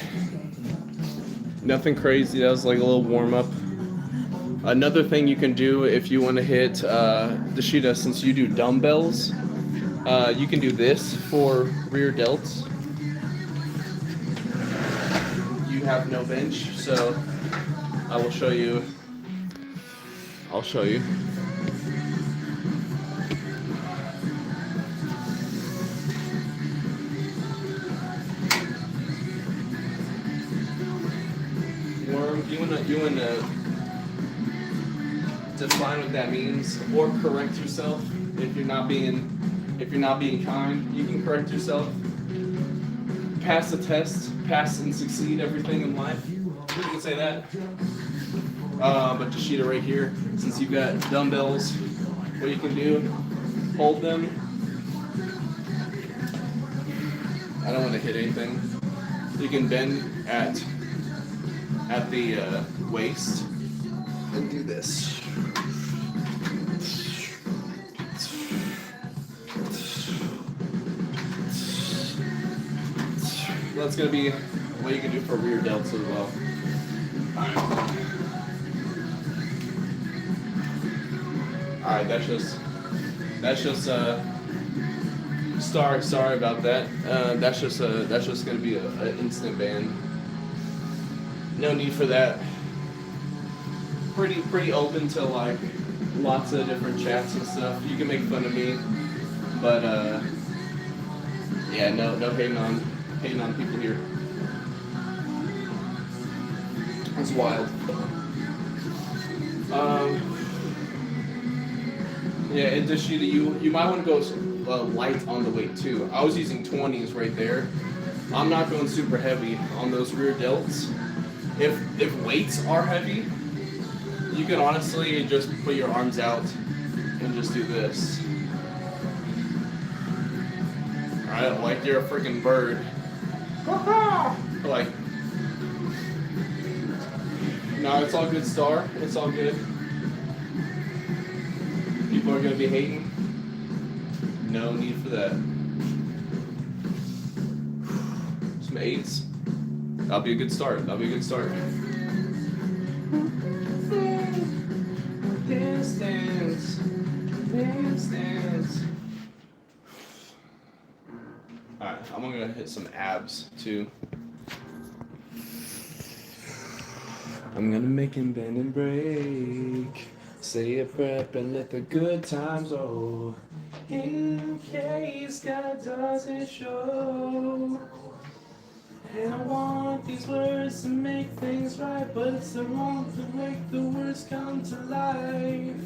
Nothing crazy. That was like a little warm up. Another thing you can do if you want to hit Dashita, since you do dumbbells, you can do this for rear delts. You have no bench, so I will show you. I'll show you. Worm, you wanna define what that means, or correct yourself if you're not being kind. You can correct yourself. Pass the test, pass and succeed everything in life. You can say that. But Dashita right here, since you've got dumbbells, what you can do, hold them. I don't want to hit anything. You can bend at the waist and do this. That's gonna be what you can do for rear delts as well. Alright, that's just sorry about that. That's just gonna be an instant ban. No need for that. Pretty open to like lots of different chats and stuff. You can make fun of me, but yeah, no hating on people here. It's wild. Yeah, and Dashita, you might want to go light on the weight too. I was using 20s right there. I'm not going super heavy on those rear delts. If weights are heavy, you can honestly just put your arms out and just do this. Alright, like you're a freaking bird. Like, no, it's all good, Star. It's all good. People are gonna be hating. No need for that. Some 8s. That'll be a good start. Dance. Alright, I'm gonna hit some abs too. I'm gonna make him bend and break. Say a prep and let the good times roll. In case God doesn't show. And I want these words to make things right, but it's the wrong to make the words come to life.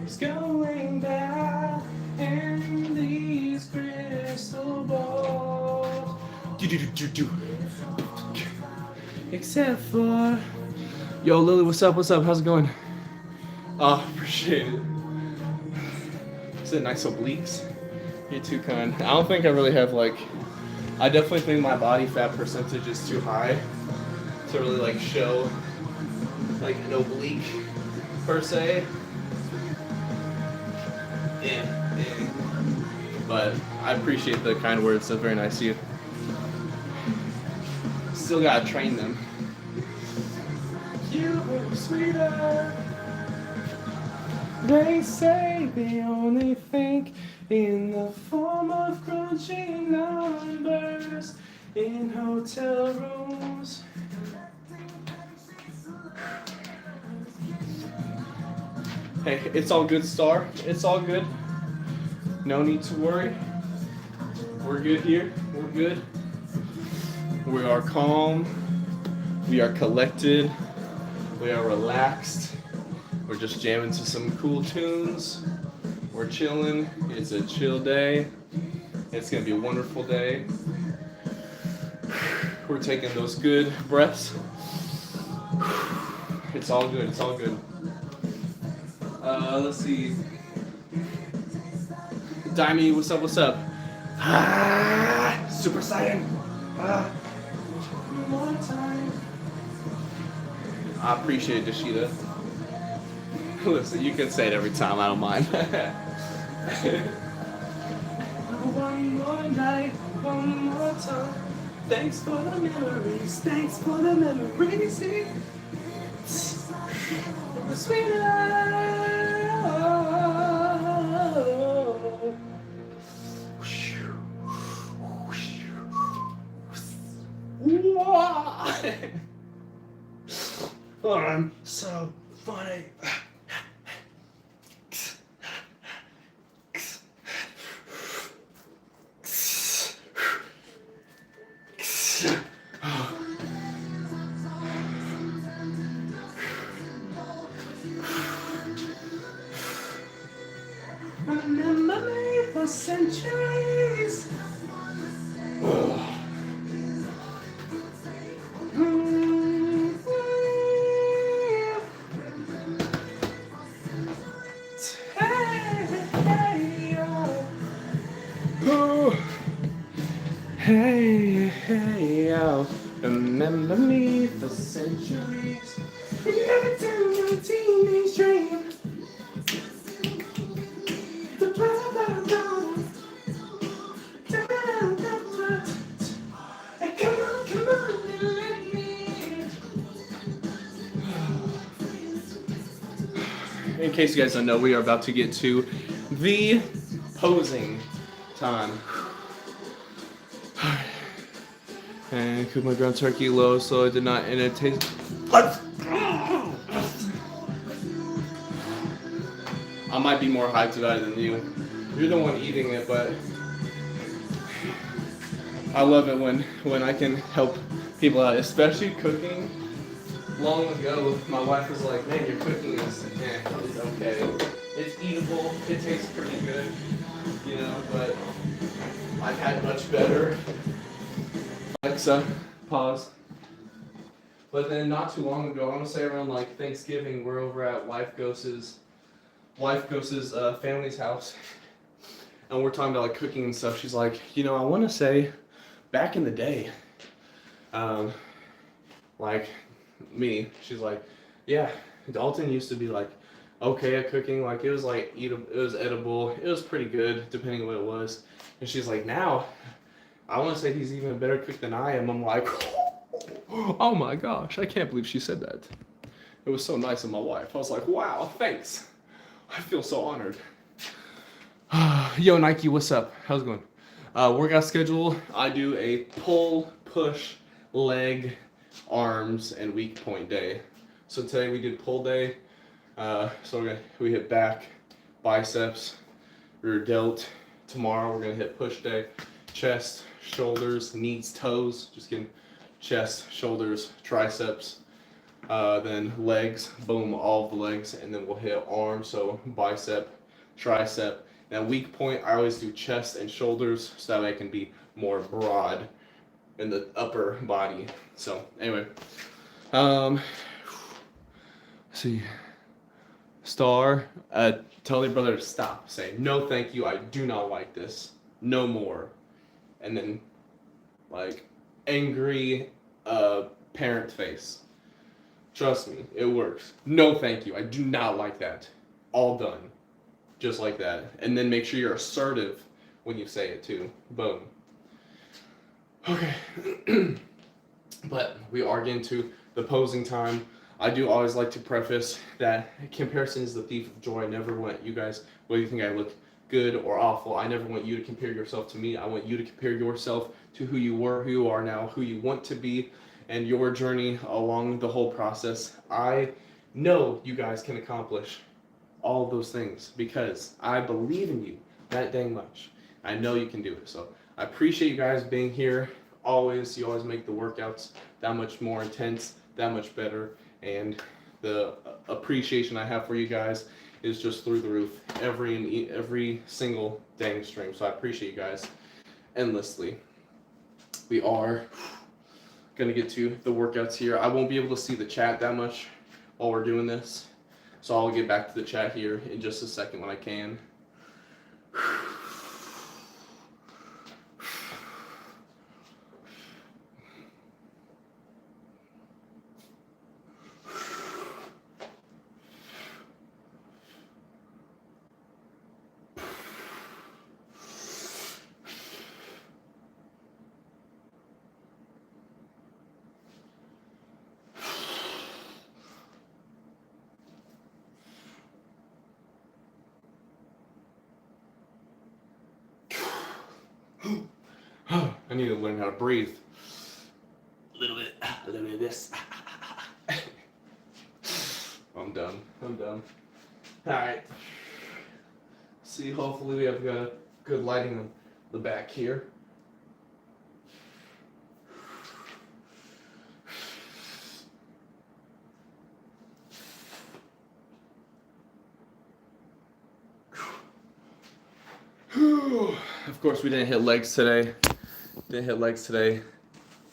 It's going down in these crystal balls. Do. Except for... Yo, Lily, what's up? What's up? How's it going? Oh, appreciate it. Is it nice obliques? You're too kind. I don't think I really have like... I definitely think my body fat percentage is too high to really like show like an oblique per se. Yeah. But I appreciate the kind words. That's very nice of you. Still gotta train them. You were sweeter. They say they only think in the form of crunching numbers in hotel rooms. Hey, it's all good, Star. It's all good. No need to worry. We're good here. We're good. We are calm. We are collected. We are relaxed. We're just jamming to some cool tunes. We're chilling. It's a chill day. It's gonna be a wonderful day. We're taking those good breaths. It's all good. It's all good. Let's see. Dimey, what's up? What's up? Super Saiyan. One time. I appreciate it, Dashida. Listen, you can say it every time. I don't mind. One more night, one more time. Thanks for the memories. Thanks for the memories. It was sweeter. I'm so funny. Remember me for centuries. Hey, hey, yo. Remember me for centuries. Never tell my teenage dream. Come on, let me. In case you guys don't know, we are about to get to the posing time. And cook my ground turkey low so I did not end it taste. I might be more hyped about it than you. You're the one eating it, but I love it when I can help people out, especially cooking. Long ago, my wife was like, "Man, your cooking is okay. It's eatable. It tastes pretty good, you know." But I've had much better. Alexa, pause. But then not too long ago, I want to say around like Thanksgiving, we're over at wife Ghost's family's house, and we're talking about like cooking and stuff. She's like, I want to say, back in the day, like me, she's like, yeah, Dalton used to be like okay at cooking, like it was like eatable, it was edible, it was pretty good depending on what it was. And she's like, now I want to say he's even a better cook than I am. I'm like, oh my gosh, I can't believe she said that. It was so nice of my wife. I was like, wow, thanks. I feel so honored. Yo, Nike, what's up? How's it going? Workout schedule, I do a pull, push, leg, arms, and weak point day. So today we did pull day. So we hit back, biceps, rear delt. Tomorrow we're gonna hit push day, chest, shoulders, knees, toes. Just kidding. Chest, shoulders, triceps. Then legs, boom, all of the legs, and then we'll hit arms, so bicep, tricep. Now weak point, I always do chest and shoulders, so that way I can be more broad in the upper body. So anyway, let's see, Star, tell your brother to stop. Say no, thank you. I do not like this. No more. And then like angry parent face. Trust me, it works. No, thank you. I do not like that. All done. Just like that. And then make sure you're assertive when you say it too. Boom. Okay. But we are getting to the posing time. I do always like to preface that comparison is the thief of joy. I never want you guys, whether you think I look good or awful, I never want you to compare yourself to me. I want you to compare yourself to who you were, who you are now, who you want to be, and your journey along the whole process. I know you guys can accomplish all of those things because I believe in you that dang much. I know you can do it. So I appreciate you guys being here. Always, you always make the workouts that much more intense, that much better, and the appreciation I have for you guys is just through the roof every single dang stream. So I appreciate you guys endlessly. We are gonna get to the workouts here. I won't be able to see the chat that much while we're doing this, so I'll get back to the chat here in just a second when I can. I need to learn how to breathe. A little bit of this. I'm done. All right. See, hopefully we have good lighting on the back here. Of course, we didn't hit legs today.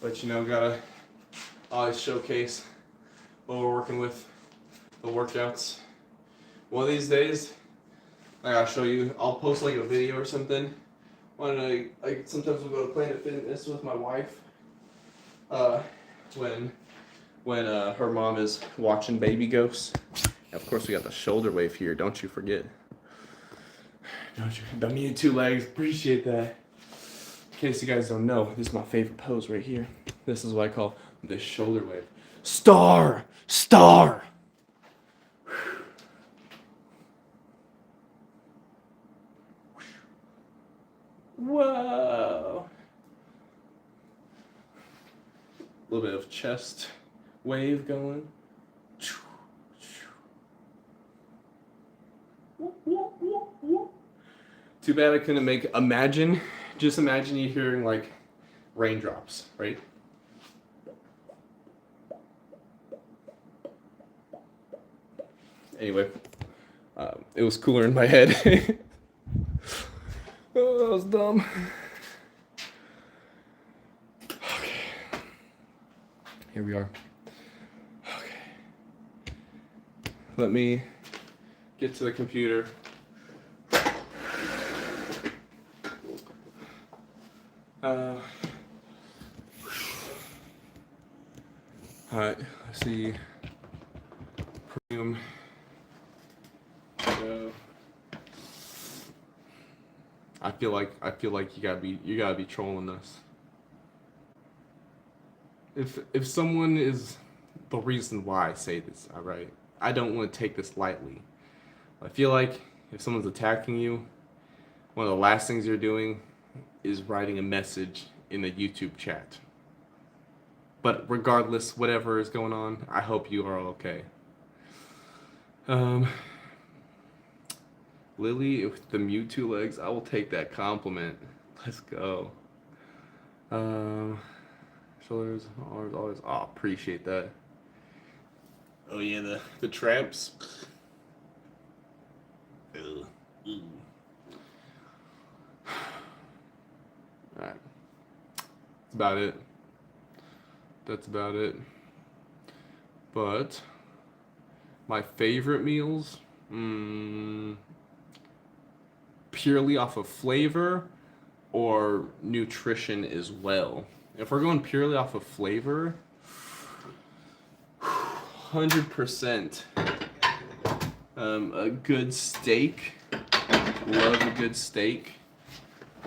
But you know, gotta always showcase what we're working with, the workouts. One of these days, I gotta show you. I'll post like a video or something. Like sometimes we'll go to Planet Fitness with my wife. When her mom is watching Baby Ghosts. Of course, we got the shoulder wave here. Don't you forget. Don't need 2 legs. Appreciate that. In case you guys don't know, this is my favorite pose right here. This is what I call the shoulder wave. Star! Whoa! A little bit of chest wave going. Too bad I couldn't make just imagine you hearing like raindrops, right? Anyway, it was cooler in my head. Oh, that was dumb. Okay. Here we are. Okay. Let me get to the computer. Alright, let's see. Premium. I feel like you gotta be trolling us. If someone is the reason why I say this, alright, I don't want to take this lightly. I feel like if someone's attacking you, one of the last things you're doing is writing a message in the YouTube chat. But regardless, whatever is going on, I hope you are okay. Lily with the Mewtwo legs, I will take that compliment. Let's go. Shoulders, arms, always. Oh, appreciate that. Oh yeah, the tramps. Ugh. Ooh. All right, that's about it. That's about it. But my favorite meals, purely off of flavor or nutrition as well. If we're going purely off of flavor, 100% a good steak. Love a good steak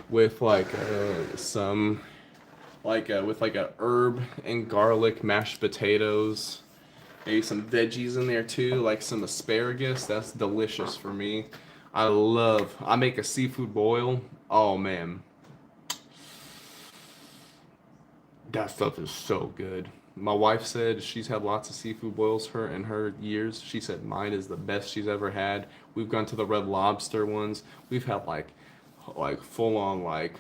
with like some with like a herb and garlic mashed potatoes. Maybe some veggies in there too, like some asparagus. That's delicious for me. I make a seafood boil. Oh man, that stuff is so good. My wife said she's had lots of seafood boils her in her years. She said mine is the best she's ever had. We've gone to the Red Lobster ones. We've had like full on like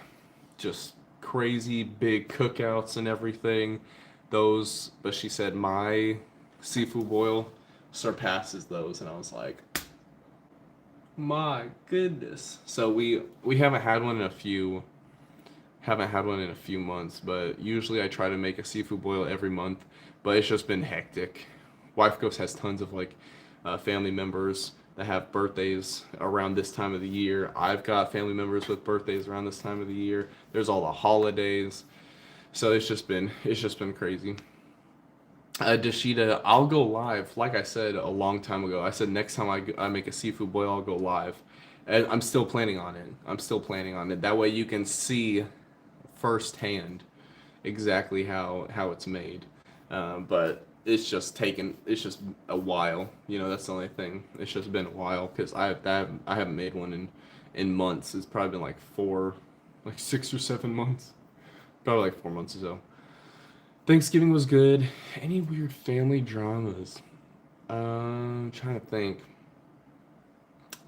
just crazy big cookouts and everything. Those, but she said my seafood boil surpasses those, and I was like, my goodness. So we haven't had one in a few months, but usually I try to make a seafood boil every month, but it's just been hectic. Wife Ghost has tons of like family members that have birthdays around this time of the year. I've got family members with birthdays around this time of the year. There's all the holidays. So it's just been crazy. Dashita, I'll go live. Like I said a long time ago, I said next time I make a seafood boil, I'll go live. And I'm still planning on it. I'm still planning on it. That way you can see firsthand exactly how it's made. But it's just a while. You know, that's the only thing. It's just been a while because I haven't made one in months. It's probably been like 6 or 7 months. Probably like 4 months or so. Thanksgiving was good. Any weird family dramas? Trying to think.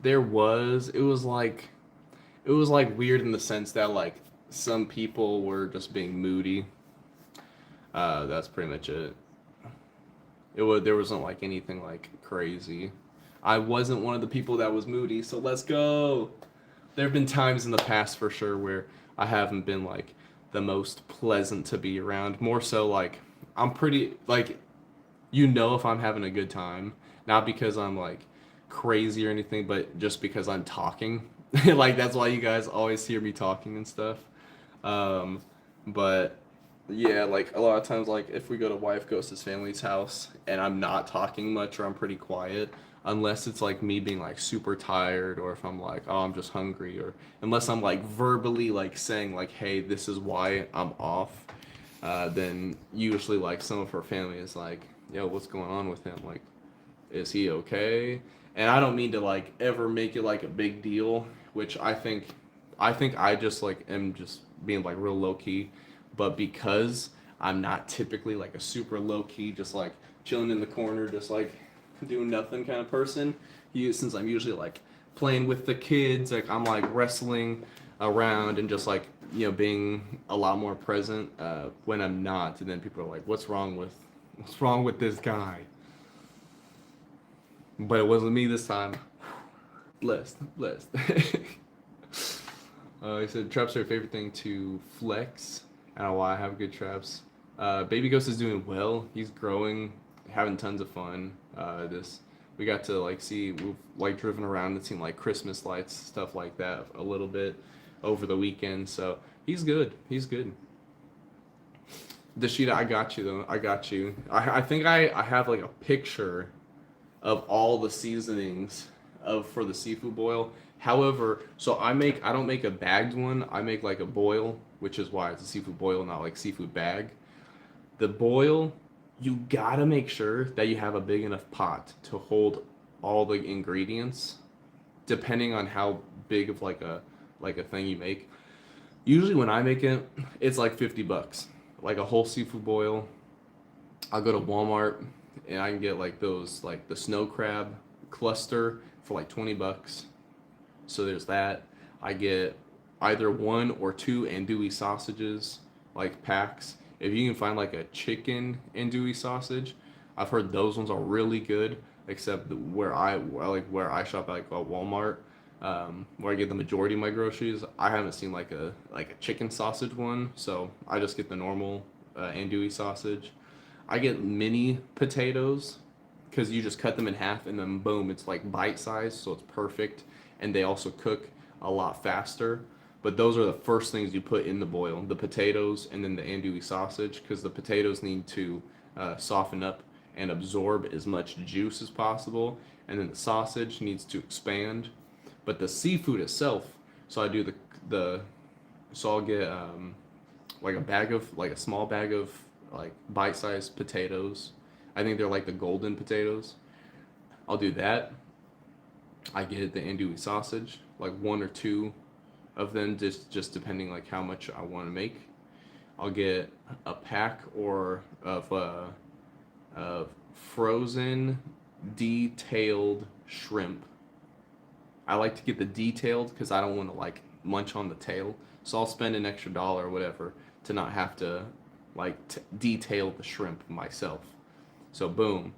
There was. It was like weird in the sense that like some people were just being moody. That's pretty much it. There wasn't like anything like crazy. I wasn't one of the people that was moody, so let's go. There have been times in the past for sure where I haven't been like the most pleasant to be around. More so like I'm pretty like if I'm having a good time, not because I'm like crazy or anything, but just because I'm talking. Like that's why you guys always hear me talking and stuff. Um, but yeah, like a lot of times, like if we go to Wife Ghost's family's house and I'm not talking much or I'm pretty quiet, unless it's like me being like super tired or if I'm like, oh, I'm just hungry, or unless I'm like verbally like saying like, hey, this is why I'm off, then usually like some of her family is like, yo, what's going on with him? Like, is he okay? And I don't mean to like ever make it like a big deal, which I think I just like am just being like real low key, but because I'm not typically like a super low key, just like chilling in the corner, just like doing nothing kind of person. Since I'm usually like playing with the kids, like I'm like wrestling around and just like being a lot more present when I'm not, and then people are like, what's wrong with this guy? But it wasn't me this time. Blessed, blessed. He said traps are your favorite thing to flex. I don't know why I have good traps. Baby Ghost is doing well. He's growing, having tons of fun. This we got to like see. We've like driven around and seen like Christmas lights, stuff like that, a little bit over the weekend. So he's good. He's good. Dashita, I got you though. I got you. I think I have like a picture of all the seasonings of for the seafood boil. However, so I don't make a bagged one. I make like a boil, which is why it's a seafood boil, not like seafood bag. The boil, you gotta make sure that you have a big enough pot to hold all the ingredients, depending on how big of like a thing you make. Usually when I make it, it's like $50, like a whole seafood boil. I'll go to Walmart and I can get like those like the snow crab cluster for like $20. So there's that. I get either one or two andouille sausages, like packs. If you can find like a chicken andouille sausage, I've heard those ones are really good, except where I shop at like Walmart, where I get the majority of my groceries. I haven't seen like a chicken sausage one, so I just get the normal andouille sausage. I get mini potatoes because you just cut them in half and then boom, it's like bite size, so it's perfect. And they also cook a lot faster. But those are the first things you put in the boil: the potatoes and then the andouille sausage, because the potatoes need to soften up and absorb as much juice as possible, and then the sausage needs to expand. But the seafood itself, so I do the so I'll get like a small bag of like bite-sized potatoes. I think they're like the golden potatoes. I'll do that. I get the andouille sausage, like one or two of them, just depending like how much I want to make. I'll get a pack or of frozen detailed shrimp. I like to get the detailed because I don't want to like munch on the tail. So I'll spend an extra dollar or whatever to not have to like detail the shrimp myself. So boom,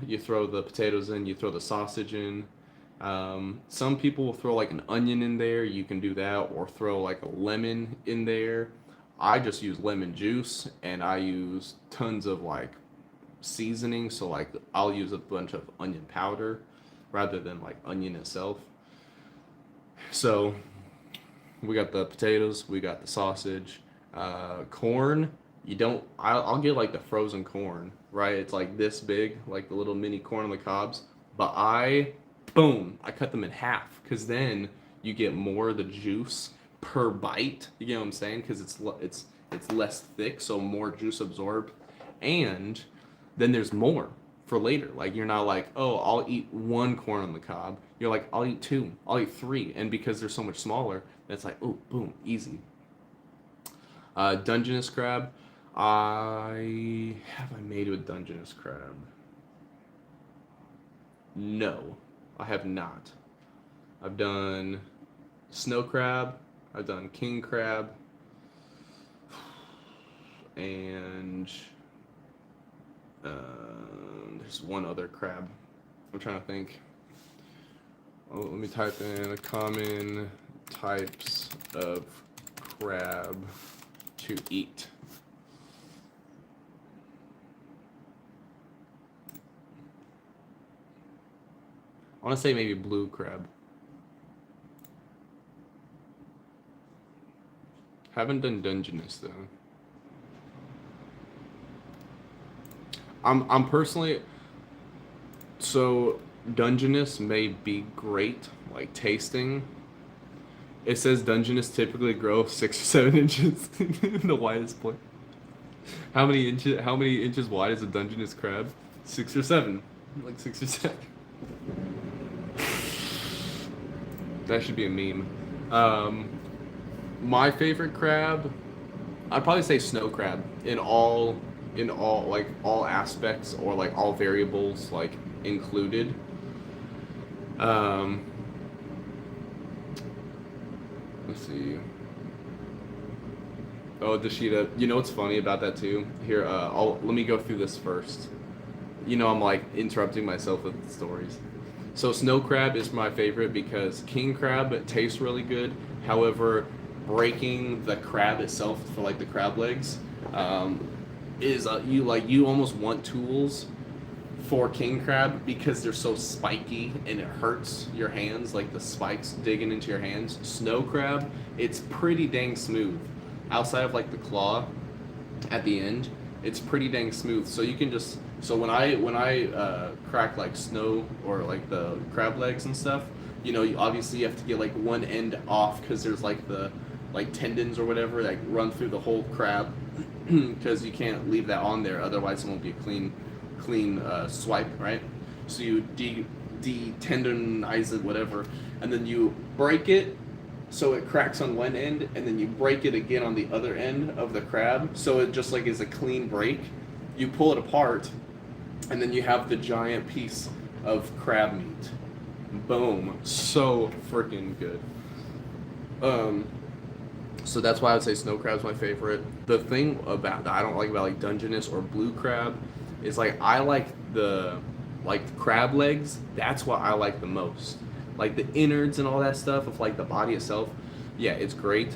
you throw the potatoes in, you throw the sausage in. Some people will throw like an onion in there. You can do that, or throw like a lemon in there. I just use lemon juice, and I use tons of like seasoning. So like I'll use a bunch of onion powder rather than like onion itself. So we got the potatoes, we got the sausage, corn. I'll get like the frozen corn, right? It's like this big, like the little mini corn on the cobs. But boom, I cut them in half because then you get more of the juice per bite. You get what I'm saying? Because it's less thick, so more juice absorbed, and then there's more for later. Like you're not like, oh, I'll eat one corn on the cob. You're like, I'll eat two, I'll eat three, and because they're so much smaller, it's like, oh, boom, easy. Dungeness crab. I made with Dungeness crab? No, I have not. I've done snow crab. I've done king crab, and there's one other crab. I'm trying to think. Oh, let me type in common types of crab to eat. I want to say maybe blue crab. Haven't done Dungeness though. I'm personally, so Dungeness may be great, like tasting. It says Dungeness typically grow 6 or 7 inches in the widest point. How many inches wide is a Dungeness crab? 6 or 7. Like 6 or 7. That should be a meme. My favorite crab, I'd probably say snow crab in all like all aspects, or like all variables like included. Let's see. Oh, Dashita, you know what's funny about that too? Here, let me go through this first. You know, I'm like interrupting myself with the stories. So snow crab is my favorite because king crab tastes really good. However, breaking the crab itself for like the crab legs is you almost want tools for king crab because they're so spiky and it hurts your hands, like the spikes digging into your hands. Snow crab, it's pretty dang smooth. Outside of like the claw at the end, it's pretty dang smooth. So you can just when I crack like snow or like the crab legs and stuff, you know, obviously you have to get like one end off because there's like the like tendons or whatever that run through the whole crab because you can't leave that on there, otherwise it won't be a clean swipe, right? So you de-tendonize it, whatever, and then you break it so it cracks on one end, and then you break it again on the other end of the crab so it just like is a clean break. You pull it apart, and then you have the giant piece of crab meat. Boom. So freaking good. So that's why I would say snow crab's my favorite. The thing about that I don't like about like Dungeness or blue crab It's like I like the crab legs. That's what I like the most. Like the innards and all that stuff of like the body itself. Yeah, it's great.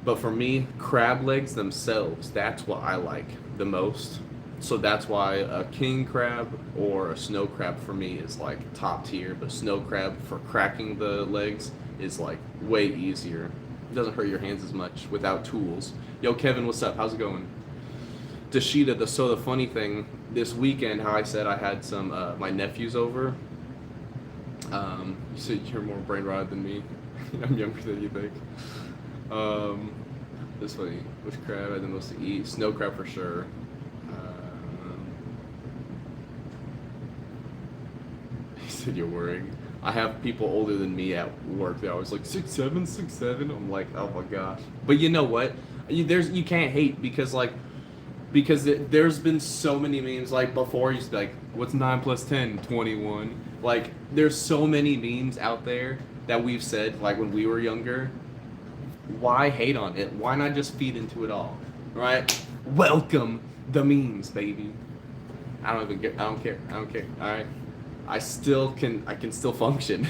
But for me, crab legs themselves, that's what I like the most. So that's why a king crab or a snow crab for me is like top tier. But snow crab for cracking the legs is like way easier. It doesn't hurt your hands as much without tools. Yo, Kevin, what's up? How's it going? Dashita, so the funny thing, this weekend, how I said I had some my nephews over. You said you're more brain rotted than me. I'm younger than you think. This funny. Which crab I had the most to eat? Snow crab for sure. He said you're worrying. I have people older than me at work. They're always like 6'7", 6'7". I'm like, oh my gosh. But you know what? You can't hate because there's been so many memes like before. You used to be like, what's 9 plus 10? 21. Like there's so many memes out there that we've said like when we were younger. Why hate on it? Why not just feed into it all? Right? Welcome the memes, baby. I don't care. All right. I can still function.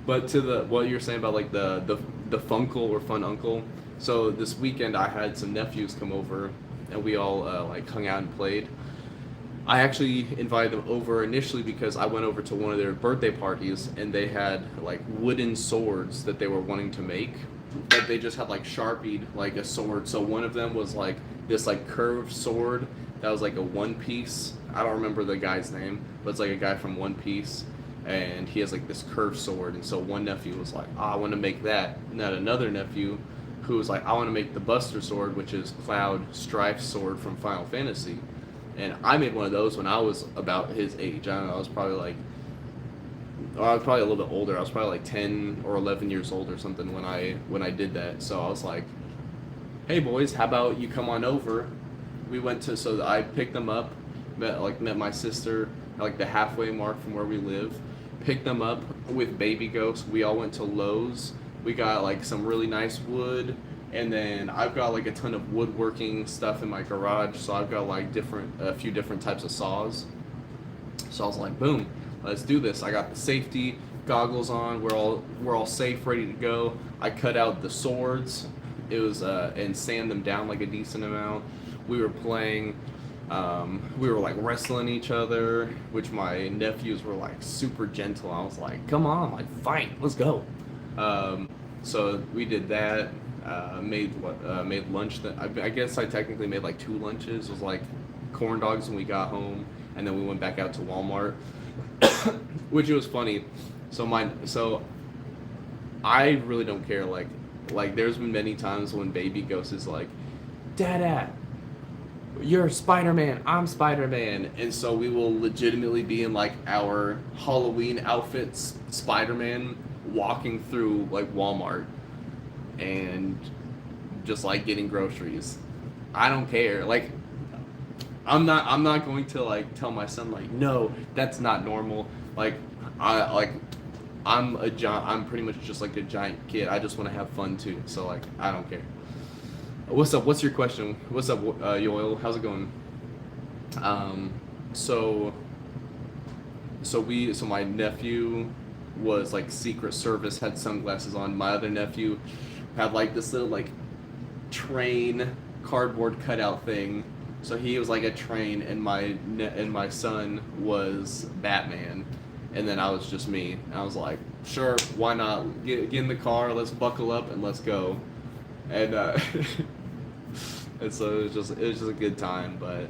But to what you're saying about like the funkle or fun uncle. So this weekend I had some nephews come over and we all like hung out and played. I actually invited them over initially because I went over to one of their birthday parties and they had like wooden swords that they were wanting to make, but they just had like sharpied like a sword. So one of them was like this like curved sword that was like a One Piece. I don't remember the guy's name, but it's like a guy from One Piece, and he has like this curved sword. And so one nephew was like, oh, I want to make that. And then another nephew who was like, I want to make the Buster Sword, which is Cloud Strife's sword from Final Fantasy. And I made one of those when I was about his age. I don't know, I was probably a little bit older. I was probably like 10 or 11 years old or something when I did that. So I was like, hey boys, how about you come on over? We went to, so I picked them up, met my sister at like the halfway mark from where we live, picked them up with Baby Ghost. We all went to Lowe's. We got like some really nice wood, and then I've got like a ton of woodworking stuff in my garage, so I've got like a few different types of saws. So I was like, boom, let's do this. I got the safety goggles on. We're all safe, ready to go. I cut out the swords. It was and sand them down like a decent amount. We were playing. We were like wrestling each other, which my nephews were like super gentle. I was like, come on, like fight, let's go. So we did that. Made lunch. I guess I technically made like 2 lunches. It was like corn dogs when we got home, and then we went back out to Walmart, which it was funny. So I really don't care. Like there's been many times when Baby Ghost is like, Dada, you're Spider-Man, I'm Spider-Man. And so we will legitimately be in like our Halloween outfits, Spider-Man, walking through like Walmart and just like getting groceries. I don't care. Like I'm not going to like tell my son like, no, that's not normal. I'm pretty much just like a giant kid. I just want to have fun too. So like I don't care. What's up? What's your question? What's up, Yoel? How's it going? So my nephew was like Secret Service, had sunglasses on. My other nephew had like this little like train cardboard cutout thing. So he was like a train, and my son was Batman, and then I was just me. And I was like, sure, why not? Get in the car, let's buckle up and let's go. And and so it was just a good time. But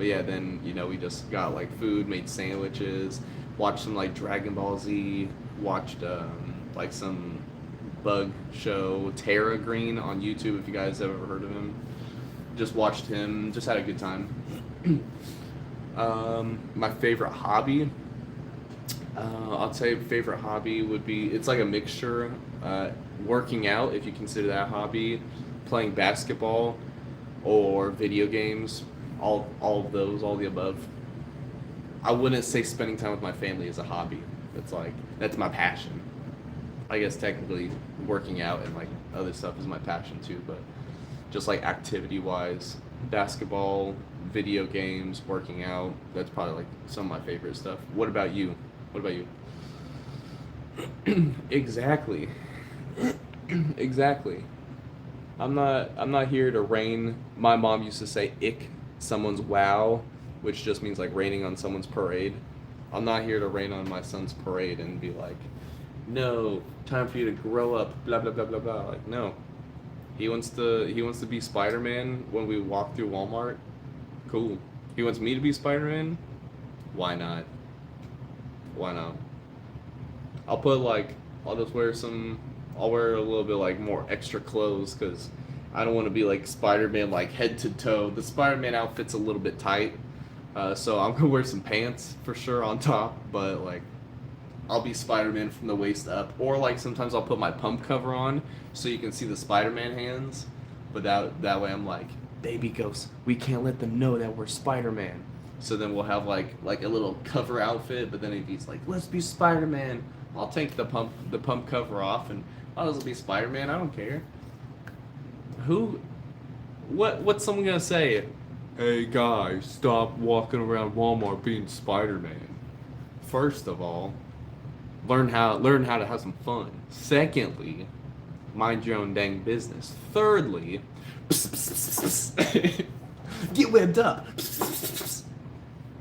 yeah, then we just got like food, made sandwiches, watched some like Dragon Ball Z, watched like some bug show, Terra Green on YouTube, if you guys have ever heard of him. Just watched him, just had a good time. My favorite hobby, I'll say favorite hobby would be, it's like a mixture, working out, if you consider that a hobby, playing basketball, or video games, all of those, all the above. I wouldn't say spending time with my family is a hobby. That's my passion. I guess technically working out and like other stuff is my passion too, but just like activity wise, basketball, video games, working out. That's probably like some of my favorite stuff. What about you? What about you? Exactly. Exactly. I'm not here to rain. My mom used to say ick someone's wow, which just means like raining on someone's parade. I'm not here to rain on my son's parade and be like, no, time for you to grow up, blah blah blah blah blah. Like no. He wants to be Spider-Man when we walk through Walmart. Cool. He wants me to be Spider-Man? Why not? Why not? I'll put like I'll just wear some. I'll wear a little bit like more extra clothes because I don't want to be like Spider-Man like head to toe. The Spider-Man outfit's a little bit tight, so I'm gonna wear some pants for sure on top. But like I'll be Spider-Man from the waist up, or like sometimes I'll put my pump cover on so you can see the Spider-Man hands. But that way I'm like, baby ghosts, we can't let them know that we're Spider-Man. So then we'll have like a little cover outfit. But then if he's like, let's be Spider-Man, I'll take the pump cover off and I'll just be Spider-Man. I don't care. Who? What's someone gonna say? Hey guys, stop walking around Walmart being Spider-Man. First of all, learn how to have some fun. Secondly, mind your own dang business. Thirdly, get webbed up.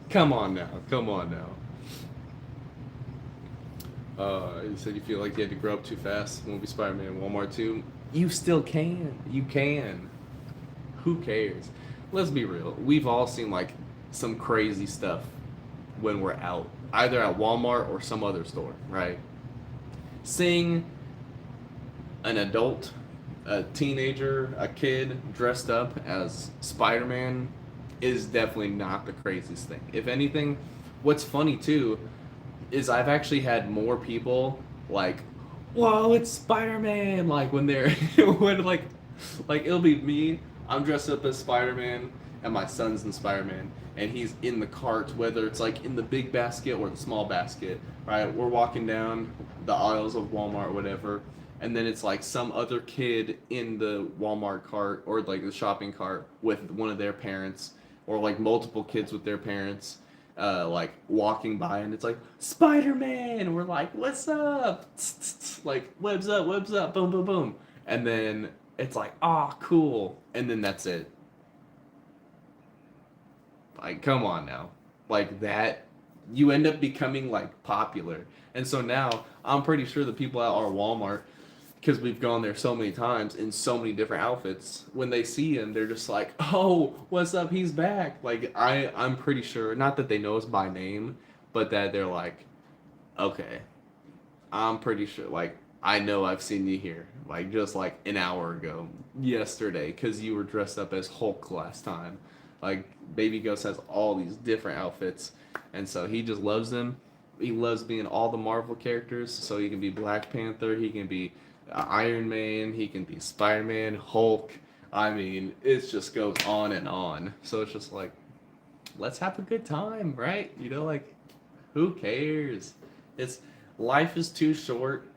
Come on now. You said you feel like you had to grow up too fast. Won't be Spider-Man. Walmart 2. You still can. You can. Who cares? Let's be real. We've all seen like some crazy stuff when we're out, either at Walmart or some other store, right? Seeing an adult, a teenager, a kid dressed up as Spider-Man is definitely not the craziest thing. If anything, what's funny too is I've actually had more people like, whoa, it's Spider-Man, like when they're when like it'll be me, I'm dressed up as Spider-Man and my son's in Spider-Man and he's in the cart, whether it's like in the big basket or the small basket, right? We're walking down the aisles of Walmart or whatever, and then it's like some other kid in the Walmart cart or like the shopping cart with one of their parents, or like multiple kids with their parents, like walking by, and it's like Spider-Man. And we're like, "What's up?" Like webs up, boom, boom, boom, and then it's like, "Ah, cool," and then that's it. Like, come on now, like that, you end up becoming like popular, and so now I'm pretty sure the people at our Walmart, because we've gone there so many times in so many different outfits, when they see him they're just like, oh, what's up, he's back. Like I'm pretty sure, not that they know us by name, but that they're like, okay, I'm pretty sure, like, I know I've seen you here, like just like an hour ago, yesterday, because you were dressed up as Hulk last time. Like Baby Ghost has all these different outfits, and so he just loves them. He loves being all the Marvel characters, so he can be Black Panther, he can be Iron Man, he can be Spider-Man, Hulk. I mean, it just goes on and on. So it's just like, let's have a good time, right? You know, like, who cares? It's life is too short.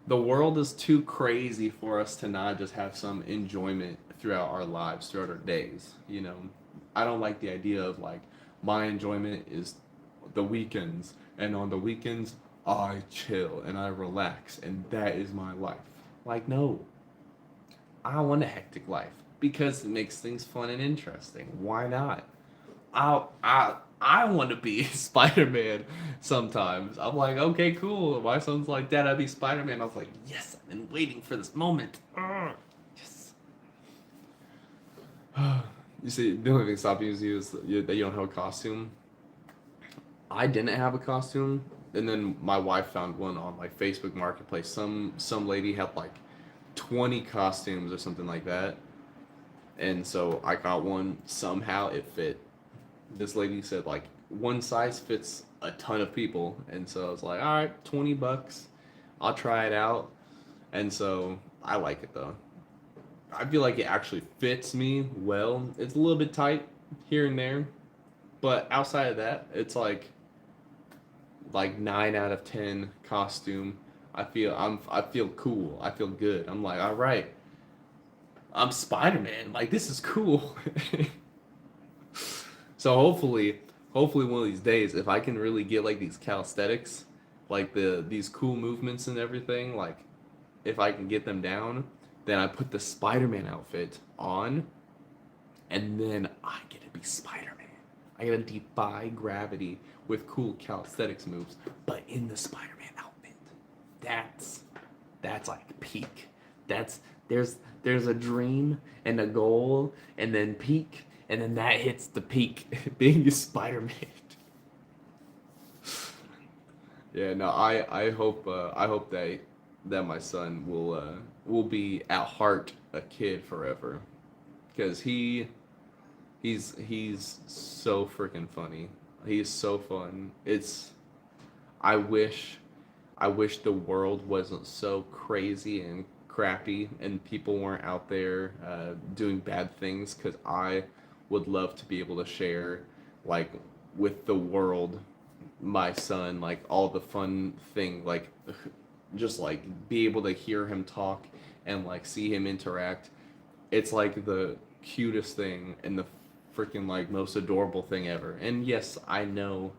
The world is too crazy for us to not just have some enjoyment throughout our lives, throughout our days. You know, I don't like the idea of like my enjoyment is the weekends, and on the weekends I chill and I relax, and that is my life. Like, no, I want a hectic life because it makes things fun and interesting. Why not? I want to be Spider-Man sometimes. I'm like, okay, cool. My son's like, Dad, I'd be Spider-Man. I was like, yes, I've been waiting for this moment. Yes. You see, the only thing stopping you is that you don't have a costume. I didn't have a costume, and then my wife found one on like Facebook Marketplace. Some lady had like 20 costumes or something like that, and so I got one. Somehow it fit. This lady said like one size fits a ton of people, and so I was like, all right, $20, I'll try it out. And so I like it though. I feel like it actually fits me well. It's a little bit tight here and there, but outside of that, it's like 9 out of 10 costume. I feel cool. I feel good. I'm like, all right, I'm Spider-Man. Like, this is cool. So hopefully one of these days, if I can really get like these calisthenics, like these cool movements and everything, like if I can get them down, then I put the Spider-Man outfit on, and then I get to be Spider-Man. I get to defy gravity with cool calisthenics moves, but in the Spider-Man outfit. That's that's like peak. That's there's a dream and a goal and then peak and then that hits the peak being a Spider-Man. Yeah, no, I hope that my son will be at heart a kid forever, because he's so freaking funny. He's so fun. It's I wish I wish the world wasn't so crazy and crappy and people weren't out there doing bad things, because I would love to be able to share like with the world my son like all the fun thing, like just like be able to hear him talk and like see him interact. It's like the cutest thing and the freaking like most adorable thing ever. And yes, I know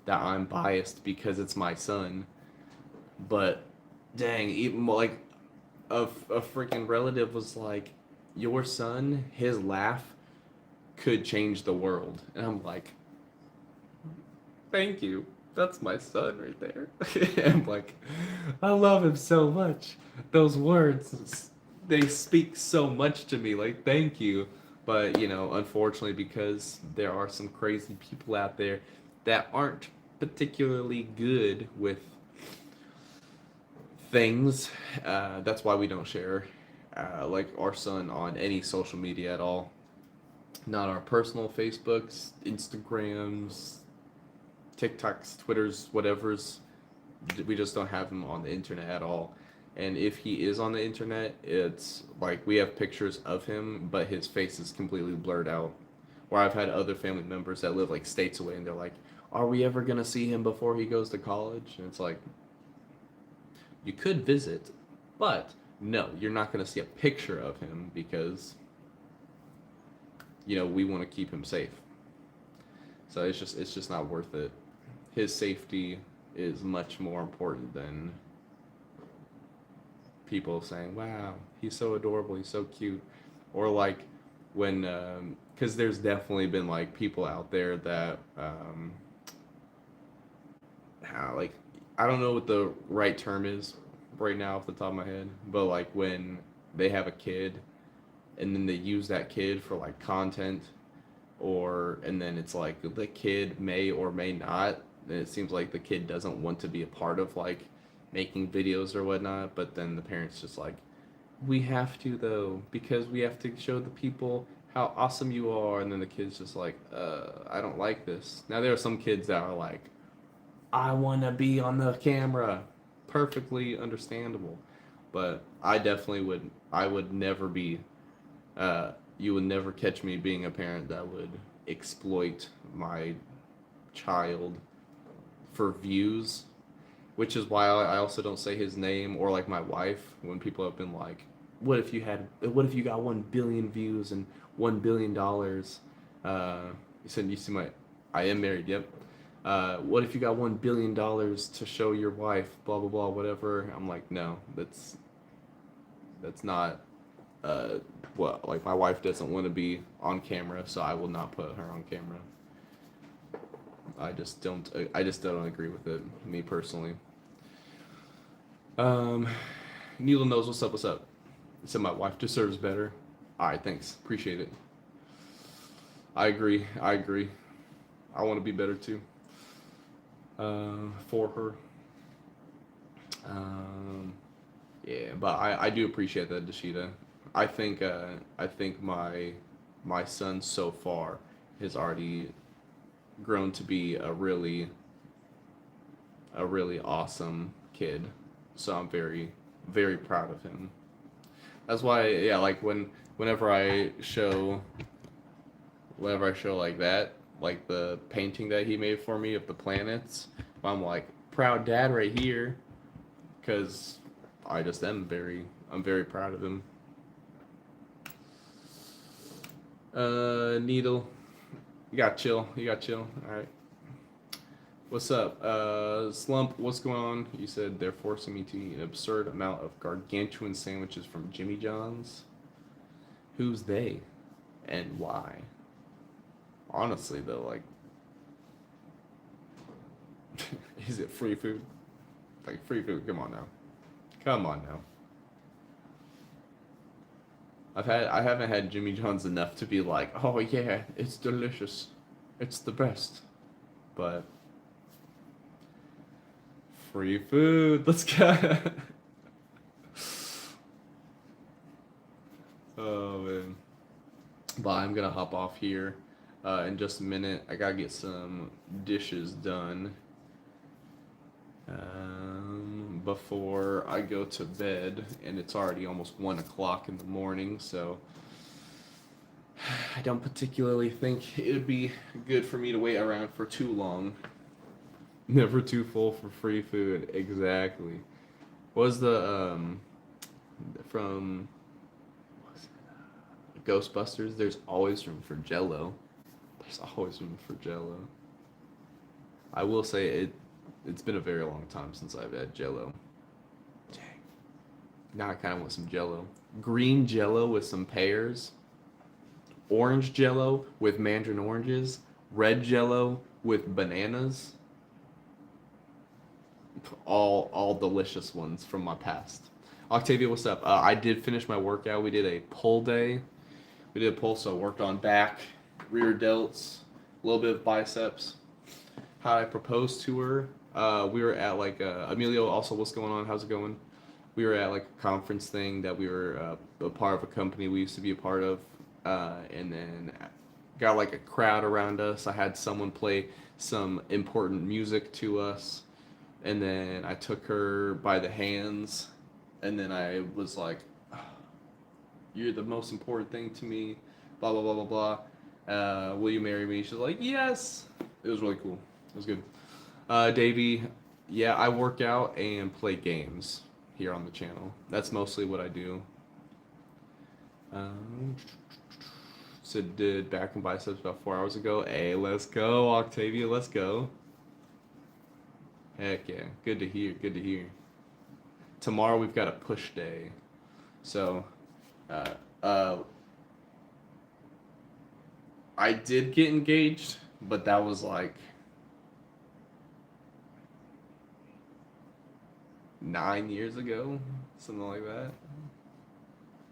that I'm biased because it's my son, but dang, even like a freaking relative was like, "Your son, his laugh could change the world," and I'm like, "Thank you. That's my son right there." I'm like, I love him so much. Those words, they speak so much to me. Like, thank you. But unfortunately, because there are some crazy people out there that aren't particularly good with things. That's why we don't share like our son on any social media at all. Not our personal Facebooks, Instagrams, TikToks, Twitters, whatever's. We just don't have him on the internet at all. And if he is on the internet, it's like we have pictures of him, but his face is completely blurred out. Where I've had other family members that live like states away, and they're like, "Are we ever gonna see him before he goes to college?" And it's like, you could visit, but no, you're not going to see a picture of him because we want to keep him safe. So it's just not worth it. His safety is much more important than people saying, "Wow, he's so adorable, he's so cute," or like when because there's definitely been like people out there that like I don't know what the right term is right now off the top of my head, but like when they have a kid and then they use that kid for like content, or and then it's like the kid may or may not, and it seems like the kid doesn't want to be a part of like making videos or whatnot, but then the parents just like, we have to though because we have to show the people how awesome you are, and then the kid's just like, I don't like this. Now there are some kids that are like, I want to be on the camera. Perfectly understandable. But I definitely would, I would never be, you would never catch me being a parent that would exploit my child for views, which is why I also don't say his name, or like my wife when people have been like, what if you got 1 billion views and $1 billion? You said, you see my, I am married, yep. What if you got $1 billion to show your wife, blah blah blah, whatever. I'm like, no, that's not what, like, my wife doesn't want to be on camera, so I will not put her on camera. I just don't agree with it, me personally. um Needle knows what's up. Said my wife deserves better. All right, thanks, appreciate it. I agree. I want to be better too, for her. Um, yeah, but I do appreciate that, Dashita. I think my son so far has already grown to be a really awesome kid. So I'm very very proud of him. That's why, yeah, like whenever I show like that, like the painting that he made for me of the planets, I'm like, proud dad right here, because I'm very proud of him. Needle, You got chill. You got chill. All right. What's up? Slump, what's going on? You said they're forcing me to eat an absurd amount of gargantuan sandwiches from Jimmy John's. Who's they? And why? Honestly, though, like, is it free food? Like, free food, come on now. Come on now. I haven't had Jimmy John's enough to be like, oh yeah, it's delicious. It's the best. But free food, let's go. Oh man. But I'm gonna hop off here in just a minute. I gotta get some dishes done before I go to bed, and it's already almost 1 o'clock in the morning, so I don't particularly think it would be good for me to wait around for too long. Never too full for free food. Exactly. Was the from Ghostbusters? There's always room for Jello. There's always room for Jello. I will say it's been a very long time since I've had Jello. Dang. Now I kind of want some Jello. Green Jello with some pears. Orange Jello with mandarin oranges. Red Jello with bananas. All delicious ones from my past. Octavia, what's up? I did finish my workout. We did a pull day. We did a pull, so I worked on back, rear delts, a little bit of biceps. How I proposed to her. We were at like Emilio. Also, what's going on? How's it going? We were at like a conference thing that we were a part of a company we used to be a part of, and then got like a crowd around us. I had someone play some important music to us, and then I took her by the hands, and then I was like, "You're the most important thing to me." Blah blah blah blah blah. Will you marry me? She's like, "Yes." It was really cool. It was good. Davey, yeah, I work out and play games here on the channel. That's mostly what I do. Sid did back and biceps about 4 hours ago. Hey, let's go, Octavia, let's go. Heck yeah, good to hear, good to hear. Tomorrow we've got a push day. So, I did get engaged, but that was like 9 years ago, something like that.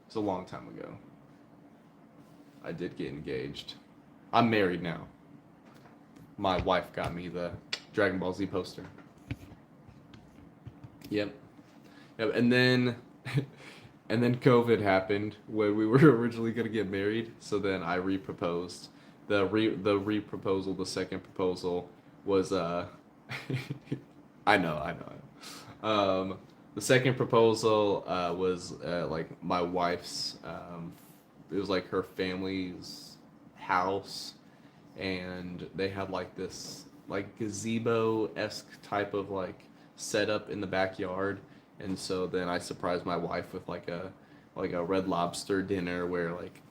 It's a long time ago. I did get engaged. I'm married now. My wife got me the Dragon Ball Z poster. Yep. And then COVID happened when we were originally gonna get married. So then I reproposed. The reproposal, the second proposal was I know. The second proposal was like my wife's. It was like her family's house, and they had like this like gazebo-esque type of like setup in the backyard, and so then I surprised my wife with like a Red Lobster dinner where like,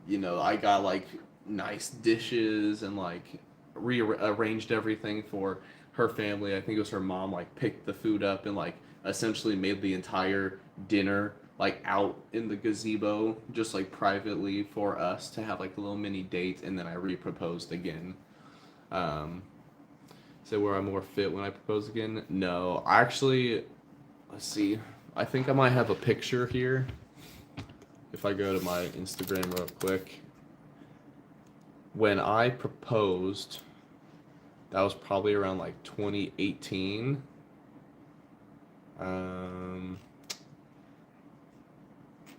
you know, I got like nice dishes and like rearranged everything for her family. I think it was her mom like picked the food up and like essentially made the entire dinner like out in the gazebo just like privately for us to have like a little mini date, and then I reproposed again. So where I'm more fit when I propose again? No, actually, let's see. I think I might have a picture here. If I go to my Instagram real quick. When I proposed, that was probably around like 2018.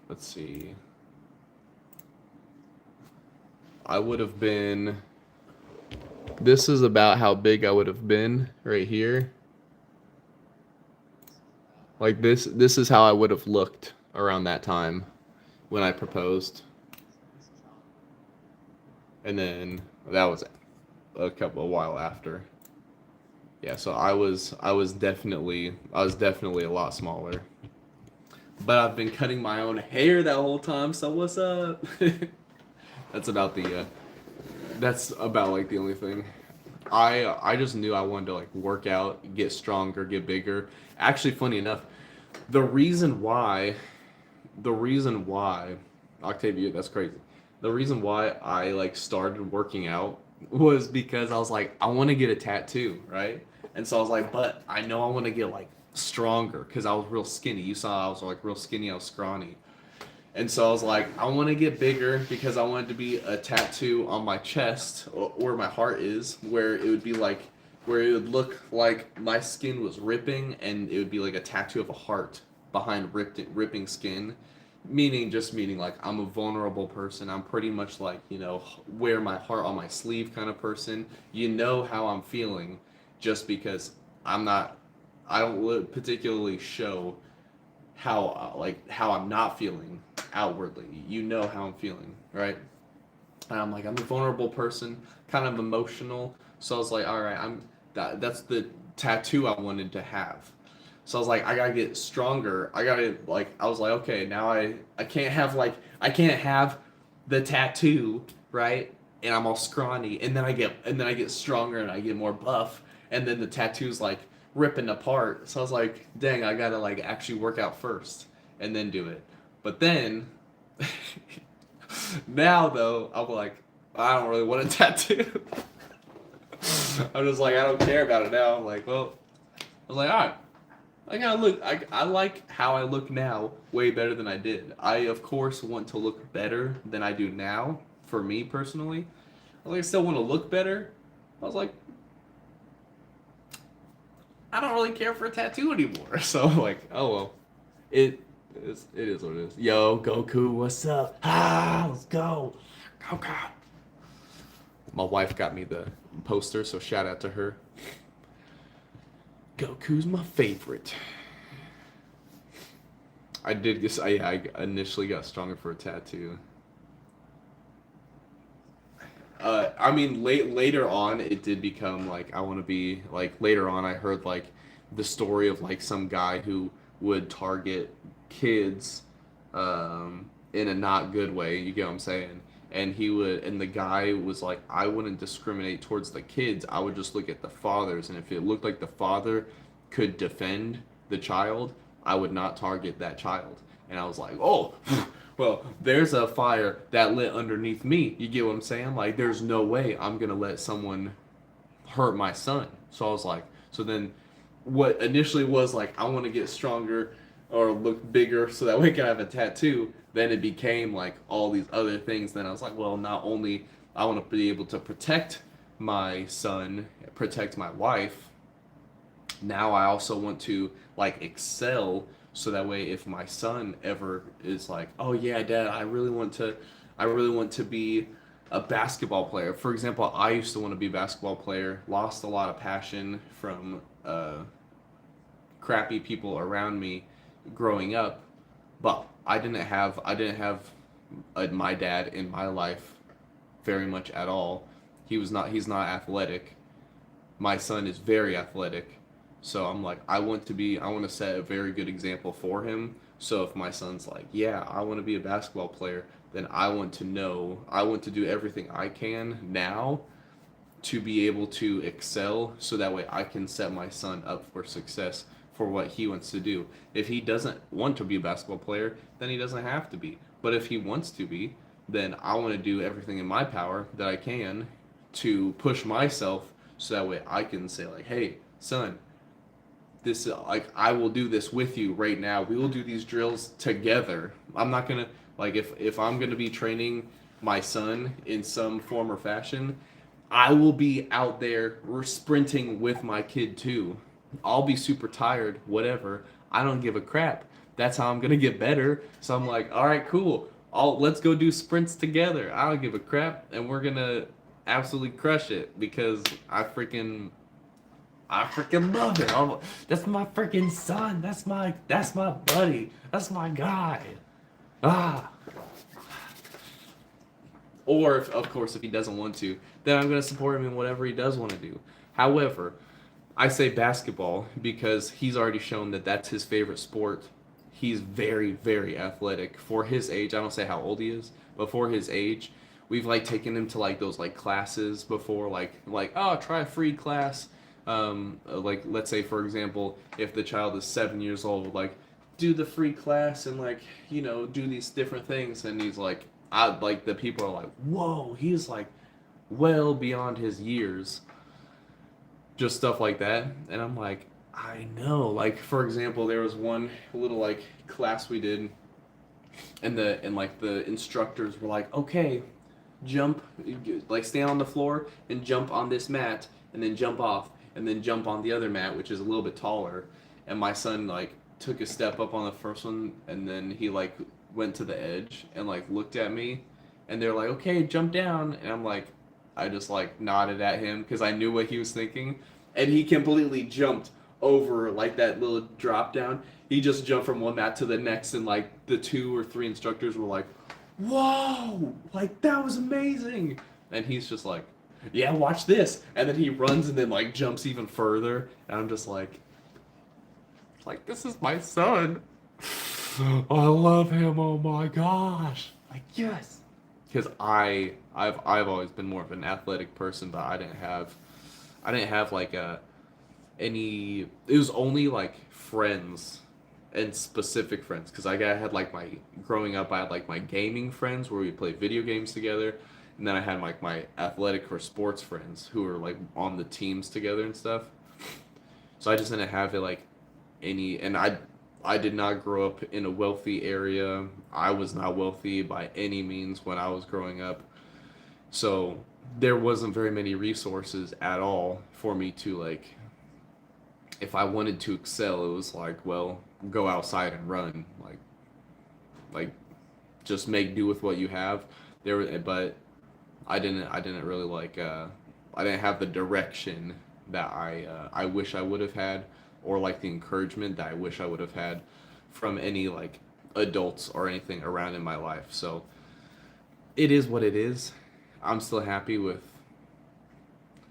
Let's see. I would have been. This is about how big I would have been right here. Like this is how I would have looked around that time when I proposed. And then that was a while after. Yeah, so I was definitely a lot smaller. But I've been cutting my own hair that whole time, so what's up? That's about the That's about like the only thing. I just knew I wanted to like work out, get stronger, get bigger. Actually, funny enough, the reason why, the reason why, Octavia, that's crazy. The reason why I like started working out was because I was like, I want to get a tattoo, right? And so I was like, but I know I want to get like stronger because I was real skinny. You saw I was like real skinny, I was scrawny. And so I was like, I want to get bigger because I wanted to be a tattoo on my chest or where my heart is, where it would be like, where it would look like my skin was ripping and it would be like a tattoo of a heart behind ripping skin. Meaning like I'm a vulnerable person. I'm pretty much like, wear my heart on my sleeve kind of person. You know how I'm feeling just because I'm not, I don't particularly show how I'm not feeling outwardly. You know how I'm feeling, right? And I'm like, I'm a vulnerable person, kind of emotional. So I was like, all right, that's the tattoo I wanted to have. So I was like, I gotta get stronger. I was like, okay, now I can't have the tattoo, right? And I'm all scrawny, and then I get stronger and I get more buff, and then the tattoo's like ripping apart. So I was like, dang, I gotta like actually work out first and then do it. But then now though, I'm like, I don't really want a tattoo. I'm just like, I don't care about it now. I'm like, well, I was like, all right. I like how I look now way better than I did. I of course want to look better than I do now. For me personally, I still want to look better. I was like, I don't really care for a tattoo anymore. So I'm like, oh well, it is what it is. Yo, Goku, what's up? Let's go, Goku. My wife got me the poster, so shout out to her. Goku's my favorite. I initially got stronger for a tattoo. I mean, later on, it did become like I want to be like. Later on, I heard like the story of like some guy who would target kids, in a not good way. You get what I'm saying? And the guy was like, I wouldn't discriminate towards the kids. I would just look at the fathers, and if it looked like the father could defend the child, I would not target that child. And I was like, oh, well, there's a fire that lit underneath me. You get what I'm saying? Like, there's no way I'm gonna let someone hurt my son. So I was like, so then what initially was like, I want to get stronger or look bigger so that way I can have a tattoo. Then it became like all these other things. Then I was like, well, not only I want to be able to protect my son, protect my wife, now I also want to like excel so that way if my son ever is like, oh yeah, dad, I really want to be a basketball player. For example, I used to want to be a basketball player, lost a lot of passion from crappy people around me growing up, but I didn't have my dad in my life very much at all. He's not athletic. My son is very athletic. So I'm like, I want to set a very good example for him. So if my son's like, yeah, I want to be a basketball player, then I want to do everything I can now to be able to excel so that way I can set my son up for success for what he wants to do. If he doesn't want to be a basketball player, then he doesn't have to be. But if he wants to be, then I want to do everything in my power that I can to push myself so that way I can say like, hey, son, this like I will do this with you right now. We will do these drills together. I'm not gonna like if I'm gonna be training my son in some form or fashion, I will be out there sprinting with my kid too. I'll be super tired, whatever. I don't give a crap. That's how I'm gonna get better. So I'm like, all right, cool. Let's go do sprints together. I don't give a crap, and we're gonna absolutely crush it because I freaking love it. That's my freaking son. That's my buddy. That's my guy. Ah. Or if, of course, if he doesn't want to, then I'm gonna support him in whatever he does want to do. However, I say basketball because he's already shown that that's his favorite sport. He's very, very athletic for his age. I don't say how old he is, but for his age, we've like taken him to like those like classes before, like oh, try a free class. Like let's say for example, if the child is 7 years old, like do the free class and like do these different things, and he's like, I like the people are like, whoa, he's like well beyond his years, just stuff like that, and I'm like, I know. Like for example, there was one little like class we did, and like the instructors were like, okay, jump, like stand on the floor and jump on this mat, and then jump off, and then jump on the other mat, which is a little bit taller. And my son like took a step up on the first one, and then he like went to the edge and like looked at me, and they're like, okay, jump down, and I'm like, I just like nodded at him because I knew what he was thinking, and he completely jumped over like that little drop down. He just jumped from one mat to the next, and like the 2 or 3 instructors were like, whoa, like that was amazing. And he's just like, yeah, watch this. And then he runs and then like jumps even further. And I'm just like, this is my son. I love him. Oh my gosh. Like, yes. Because I've always been more of an athletic person, but I didn't have like any, it was only like friends and specific friends, because I had like my, growing up I had like my gaming friends where we played video games together, and then I had like my athletic or sports friends who were like on the teams together and stuff. So I just didn't have it like any, and I did not grow up in a wealthy area. I was not wealthy by any means when I was growing up, so there wasn't very many resources at all for me to like, if I wanted to excel, it was like, well, go outside and run, like just make do with what you have. But I didn't really like, I didn't have the direction that I wish I would have had, or like the encouragement that I wish I would have had from any like adults or anything around in my life. So it is what it is. I'm still happy with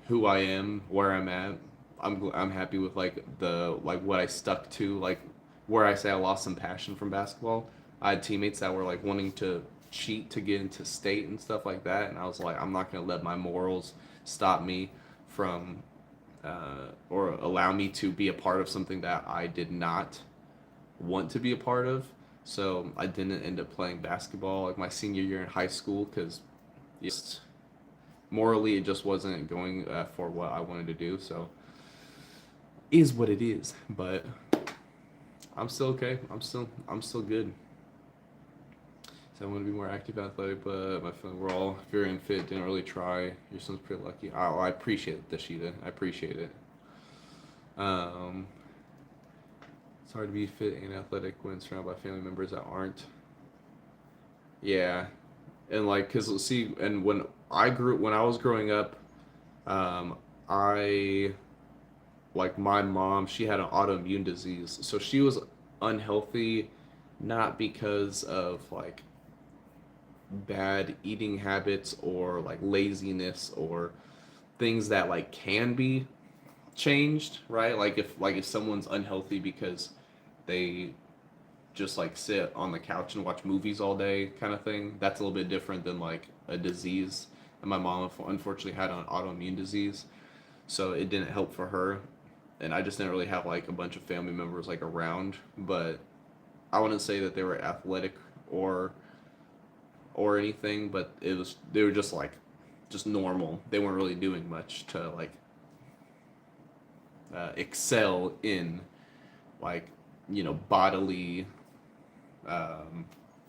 who I am, where I'm at. I'm happy with like what I stuck to, like where I say I lost some passion from basketball. I had teammates that were like wanting to cheat to get into state and stuff like that, and I was like, I'm not gonna let my morals stop me from, or allow me to be a part of something that I did not want to be a part of. So I didn't end up playing basketball like my senior year in high school, because just morally it just wasn't going, for what I wanted to do. So is what it is, but I'm still okay. I'm still good. So I want to be more active, athletic, but my feeling we're all very unfit. Didn't really try. Your son's pretty lucky. Oh, I appreciate it, Dashita. I appreciate it. It's hard to be fit and athletic when surrounded by family members that aren't. Yeah, and like, cause see, and when I was growing up, I like my mom, she had an autoimmune disease, so she was unhealthy, not because of like bad eating habits or like laziness or things that like can be changed, right? Like if someone's unhealthy because they just like sit on the couch and watch movies all day kind of thing, that's a little bit different than like a disease. And my mom unfortunately had an autoimmune disease, so it didn't help for her, and I just didn't really have like a bunch of family members like around. But I wouldn't say that they were athletic or anything, but they were just like just normal. They weren't really doing much to like, excel in like bodily,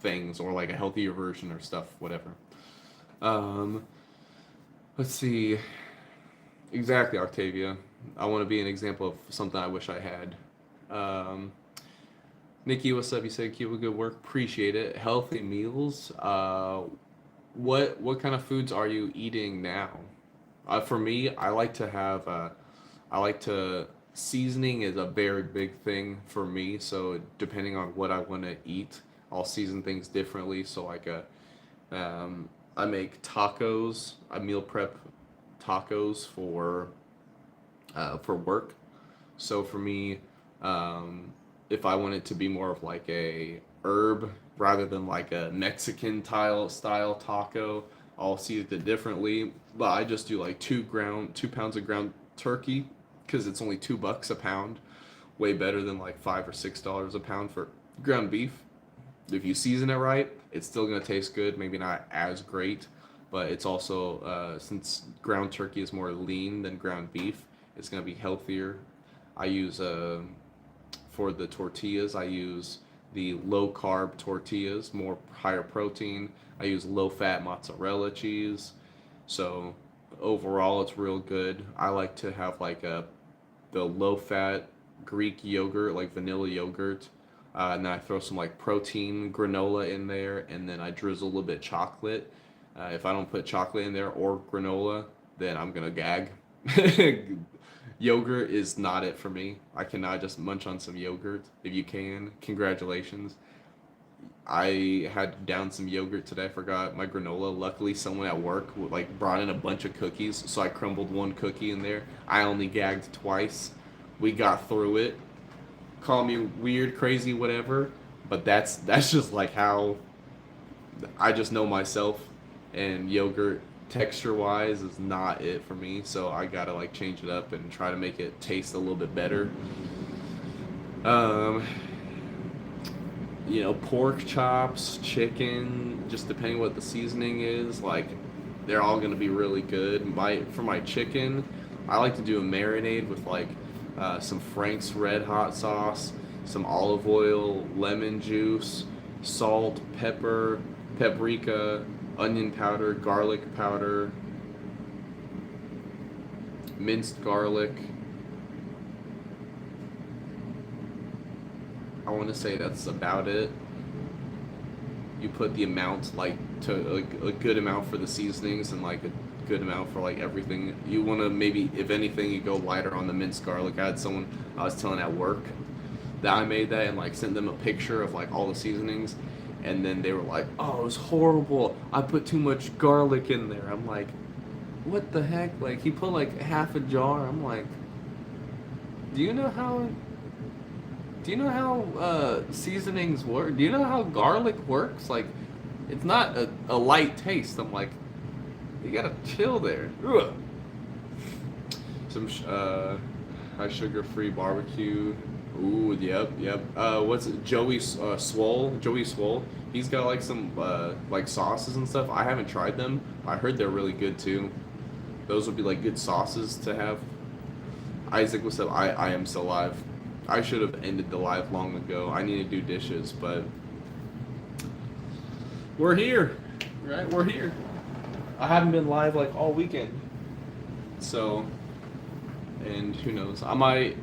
things, or like a healthier version or stuff, whatever. Um, let's see. Exactly, Octavia. I want to be an example of something I wish I had. Um, Nikki, what's up? You said keep up good work. Appreciate it. Healthy meals. What kind of foods are you eating now? For me, I like to have. I like to seasoning is a very big thing for me. So depending on what I want to eat, I'll season things differently. So like I make tacos. I meal prep tacos for work. So for me, if I want it to be more of like a herb rather than like a Mexican style taco, I'll season it differently, but I just do like 2 pounds of ground turkey because it's only $2 a pound, way better than like $5 or $6 a pound for ground beef. If you season it right, it's still gonna taste good. Maybe not as great, but it's also since ground turkey is more lean than ground beef, it's gonna be healthier. I use for the tortillas, I use the low carb tortillas, more higher protein. I use low fat mozzarella cheese. So overall, it's real good. I like to have like the low fat Greek yogurt, like vanilla yogurt. And then I throw some like protein granola in there, and then I drizzle a little bit chocolate. If I don't put chocolate in there or granola, then I'm gonna gag. Yogurt is not it for me. I cannot just munch on some yogurt. If you can, congratulations. I had to down some yogurt today. I forgot my granola. Luckily, someone at work like brought in a bunch of cookies, so I crumbled one cookie in there. I only gagged twice. We got through it. Call me weird, crazy, whatever, but that's just like how I just know myself, and yogurt texture wise is not it for me, so I gotta like change it up and try to make it taste a little bit better. Um, pork chops, chicken, just depending what the seasoning is, like they're all gonna be really good. For my chicken, I like to do a marinade with like some Frank's Red Hot sauce, some olive oil, lemon juice, salt, pepper, paprika, onion powder, garlic powder, minced garlic. I want to say that's about it. You put the amount like to a good amount for the seasonings and like a good amount for like everything. You want to maybe, if anything, you go lighter on the minced garlic. I had someone I was telling at work that I made that and like sent them a picture of like all the seasonings, and then they were like, "Oh, it was horrible. I put too much garlic in there." I'm like, "What the heck?" Like he put like half a jar. I'm like, "Do you know how seasonings work? Do you know how garlic works? Like, it's not a light taste." I'm like, you gotta chill there. Ugh. Some high sugar free barbecue. Ooh, yep. What's it? Joey Swole. Joey Swole. He's got like some like sauces and stuff. I haven't tried them. I heard they're really good too. Those would be like good sauces to have. Isaac, what's up? I am still live. I should have ended the live long ago. I need to do dishes, but we're here, right? We're here. I haven't been live like all weekend, so, and who knows? I might.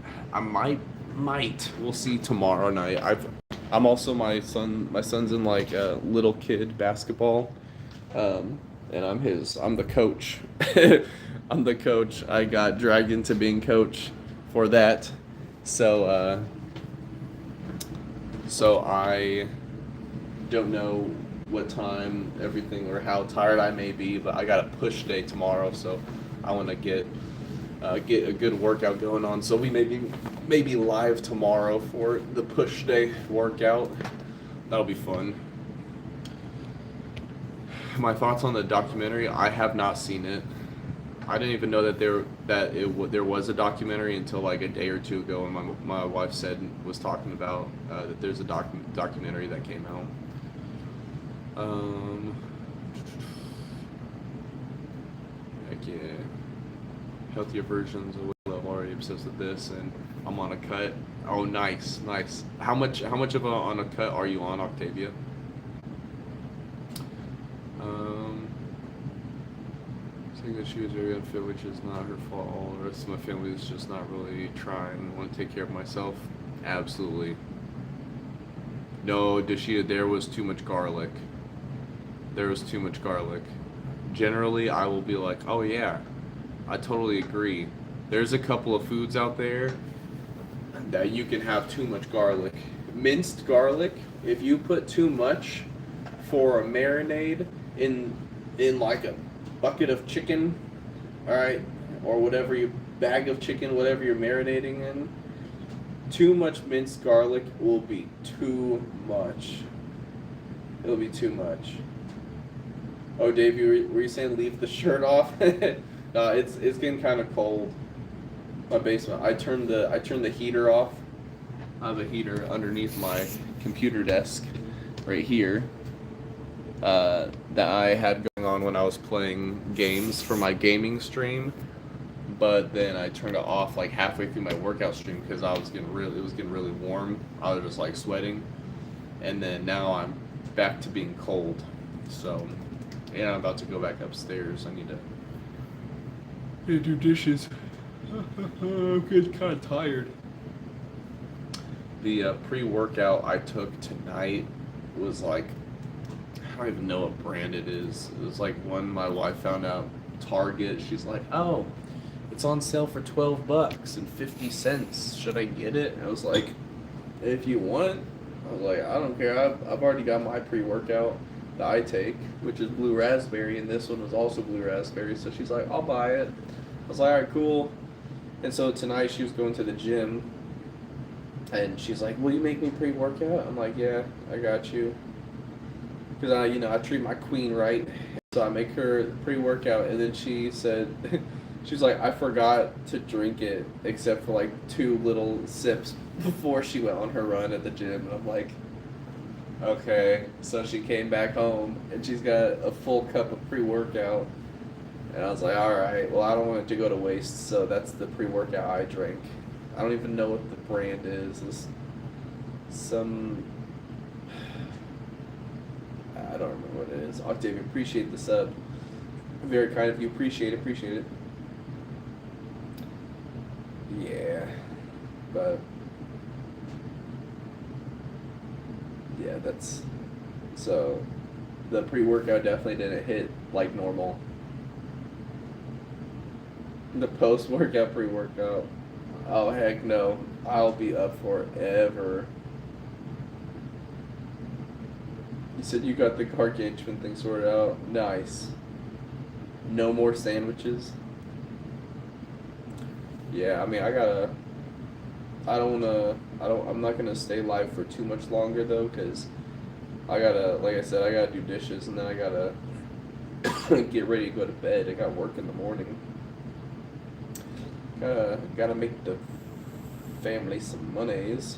We'll see tomorrow night. I'm also my son's in like little kid basketball, and I'm the coach. I'm the coach. I got dragged into being coach for that. So I don't know what time everything or how tired I may be, but I got a push day tomorrow, so I want to get a good workout going on. So we maybe live tomorrow for the push day workout. That'll be fun. My thoughts on the documentary: I have not seen it. I didn't even know that there was a documentary until like a day or two ago, and my wife was talking about that there's a documentary that came out. Heck yeah, healthier versions of what I'm already obsessed with this, and I'm on a cut. Oh, nice. How much on a cut are you on, Octavia? Saying that she was very unfit, which is not her fault. All the rest of my family is just not really trying. I want to take care of myself. Absolutely. No, Dashida, there was too much garlic. Generally, I will be like, oh yeah, I totally agree. There's a couple of foods out there that you can have too much garlic. Minced garlic, if you put too much for a marinade in like a bucket of chicken, all right, or whatever your bag of chicken, whatever you're marinating in, too much minced garlic will be too much. It'll be too much. Oh, Dave, were you saying leave the shirt off? No, it's getting kind of cold. My basement. I turned the heater off. I have a heater underneath my computer desk, right here. That I had going on when I was playing games for my gaming stream, but then I turned it off like halfway through my workout stream because it was getting really warm. I was just like sweating, and then now I'm back to being cold. So, and I'm about to go back upstairs. I need to do dishes. I'm getting kind of tired. The pre-workout I took tonight was like, I don't even know what brand it is. It was like one my wife found out Target. She's like, oh, it's on sale for $12.50. Should I get it? And I was like, if you want. I was like, I don't care. I've already got my pre-workout that I take, which is blue raspberry, and this one was also blue raspberry. So she's like, I'll buy it. I was like, all right, cool. And so tonight she was going to the gym, and she's like, will you make me pre-workout? I'm like, yeah, I got you. Because I treat my queen right. So I make her pre-workout, and then she said, she's like, I forgot to drink it except for like 2 little sips before she went on her run at the gym. And I'm like, okay. So she came back home, and she's got a full cup of pre-workout. And I was like, all right, well, I don't want it to go to waste, so that's the pre-workout I drank. I don't even know what the brand is. It's some... I don't remember what it is. Octavia, appreciate the sub. Very kind of you. Appreciate it. Yeah. But... yeah, that's... so... the pre-workout definitely didn't hit like normal. The post-workout pre-workout. Oh, heck no. I'll be up forever. You said you got the gargantuan thing sorted out. Nice. No more sandwiches. Yeah, I mean, I'm not gonna stay live for too much longer though, because like I said, I gotta do dishes, and then I gotta get ready to go to bed. I got work in the morning. Gotta make the family some monies.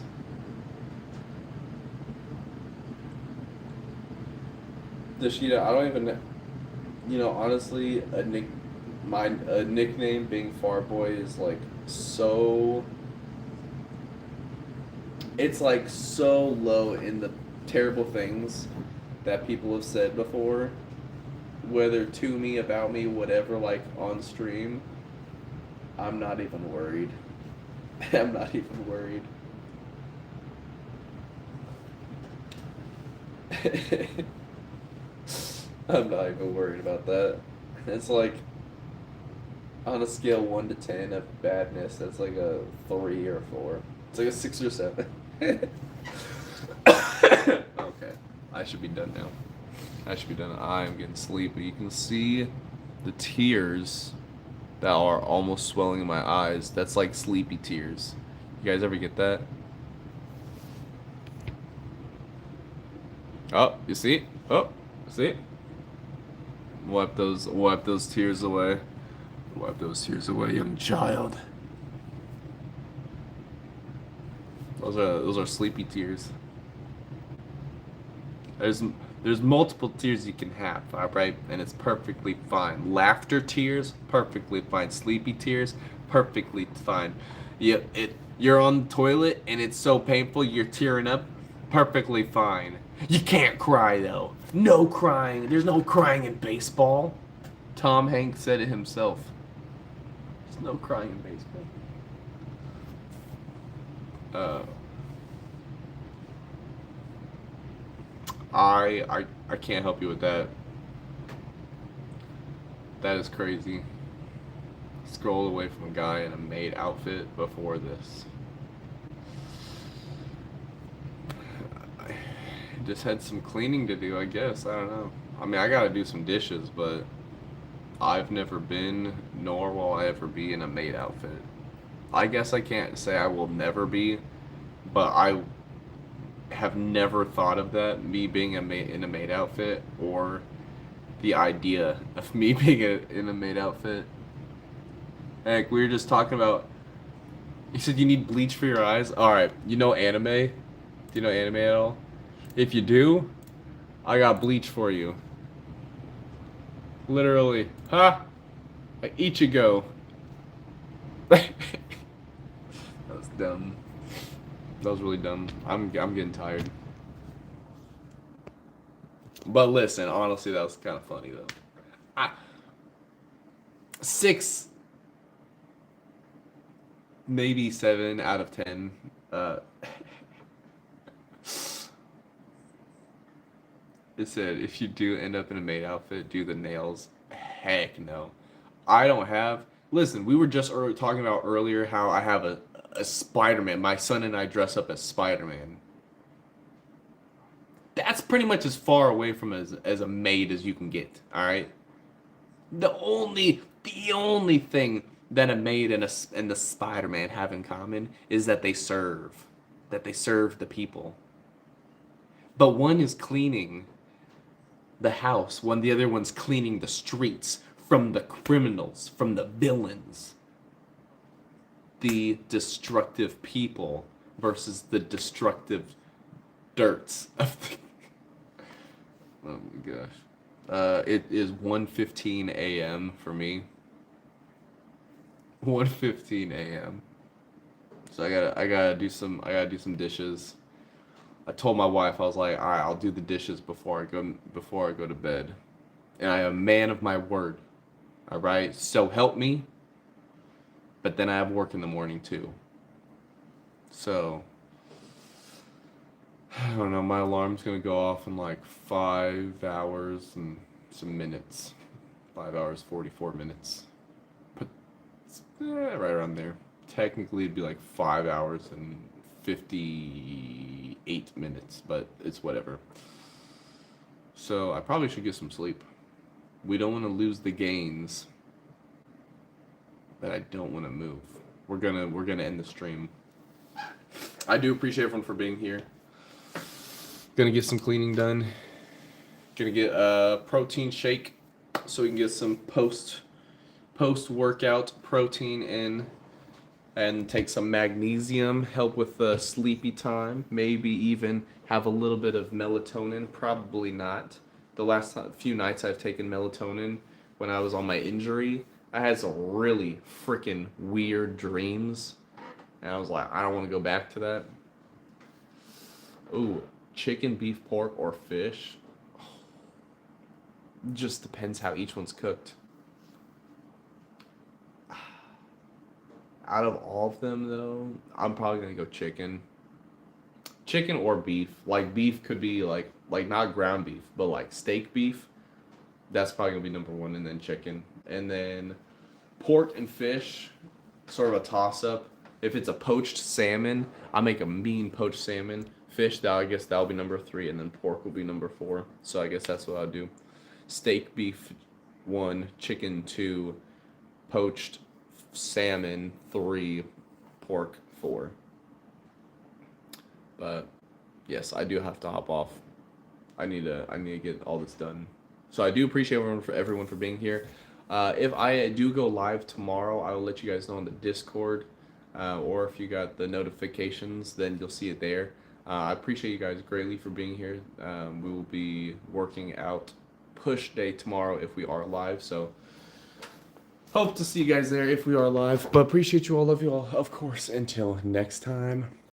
Dashida, I don't even, honestly, a nickname being Farboy is like so, it's like so low in the terrible things that people have said before, whether to me, about me, whatever, like on stream. I'm not even worried. I'm not even worried. I'm not even worried about that. It's like, on a scale 1 to 10 of badness, that's like a 3 or 4. It's like a 6 or 7. Okay, I should be done now. I am getting sleepy. You can see the tears that are almost swelling in my eyes. That's like sleepy tears. You guys ever get that? Oh, you see? Oh, see? Wipe those tears away. Wipe those tears away, young child. Those are sleepy tears. There's multiple tears you can have, alright? And it's perfectly fine. Laughter tears, perfectly fine. Sleepy tears, perfectly fine. You're on the toilet and it's so painful you're tearing up, perfectly fine. You can't cry though. No crying. There's no crying in baseball. Tom Hanks said it himself. There's no crying in baseball. I can't help you with that. That is crazy. Scroll away from a guy in a maid outfit before this. I just had some cleaning to do, I guess. I don't know. I mean, I gotta do some dishes, but I've never been, nor will I ever be in a maid outfit. I guess I can't say I will never be, but I have never thought of that, me being in a maid outfit, or the idea of me being in a maid outfit. Heck, we were just talking about. You said you need bleach for your eyes. All right, you know anime? Do you know anime at all? If you do, I got bleach for you. Literally, huh? Ichigo. That was dumb. That was really dumb. I'm getting tired. But listen, honestly, that was kind of funny though. 6, maybe 7 out of 10. It said if you do end up in a maid outfit, do the nails. Heck no. I don't have. Listen, we were just talking about earlier how I have a Spider-Man. My son and I dress up as Spider-Man. That's pretty much as far away from as a maid as you can get. All right. The only thing that a maid and the Spider-Man have in common is that they serve the people. But one is cleaning the house when the other one's cleaning the streets from the criminals, from the villains, the destructive people versus the destructive dirts of the... Oh my gosh. It is 1:15 a.m. for me. 1:15 a.m. So I gotta do some dishes. I told my wife, I was like, all right, I'll do the dishes before I go to bed, and I am a man of my word. All right, so help me. But then I have work in the morning too. So I don't know. My alarm's gonna go off in like 5 hours and some minutes. 5 hours 44 minutes. But right around there. Technically, it'd be like 5 hours and 58 minutes, but it's whatever. So I probably should get some sleep. We don't want to lose the gains, but I don't want to move. We're gonna end the stream. I do appreciate everyone for being here. Gonna get some cleaning done. Gonna get a protein shake so we can get some post workout protein in. And take some magnesium, help with the sleepy time, maybe even have a little bit of melatonin, probably not. The last few nights I've taken melatonin when I was on my injury, I had some really freaking weird dreams. And I was like, I don't want to go back to that. Ooh, chicken, beef, pork, or fish. Just depends how each one's cooked. Out of all of them, though, I'm probably gonna go chicken. Chicken or beef. Like beef could be like not ground beef, but like steak beef. That's probably gonna be number one, and then chicken, and then pork and fish. Sort of a toss up. If it's a poached salmon, I make a mean poached salmon. Fish, I guess that'll be number 3, and then pork will be number 4. So I guess that's what I'll do. Steak beef 1, chicken 2, poached salmon 3, pork 4. But yes, I do have to hop off. I need to get all this done. So I do appreciate everyone for being here. If I do go live tomorrow, I will let you guys know on the Discord, or if you got the notifications, then you'll see it there. I appreciate you guys greatly for being here. We will be working out push day tomorrow if we are live. So hope to see you guys there if we are live. But appreciate you all. Love you all. Of course, until next time.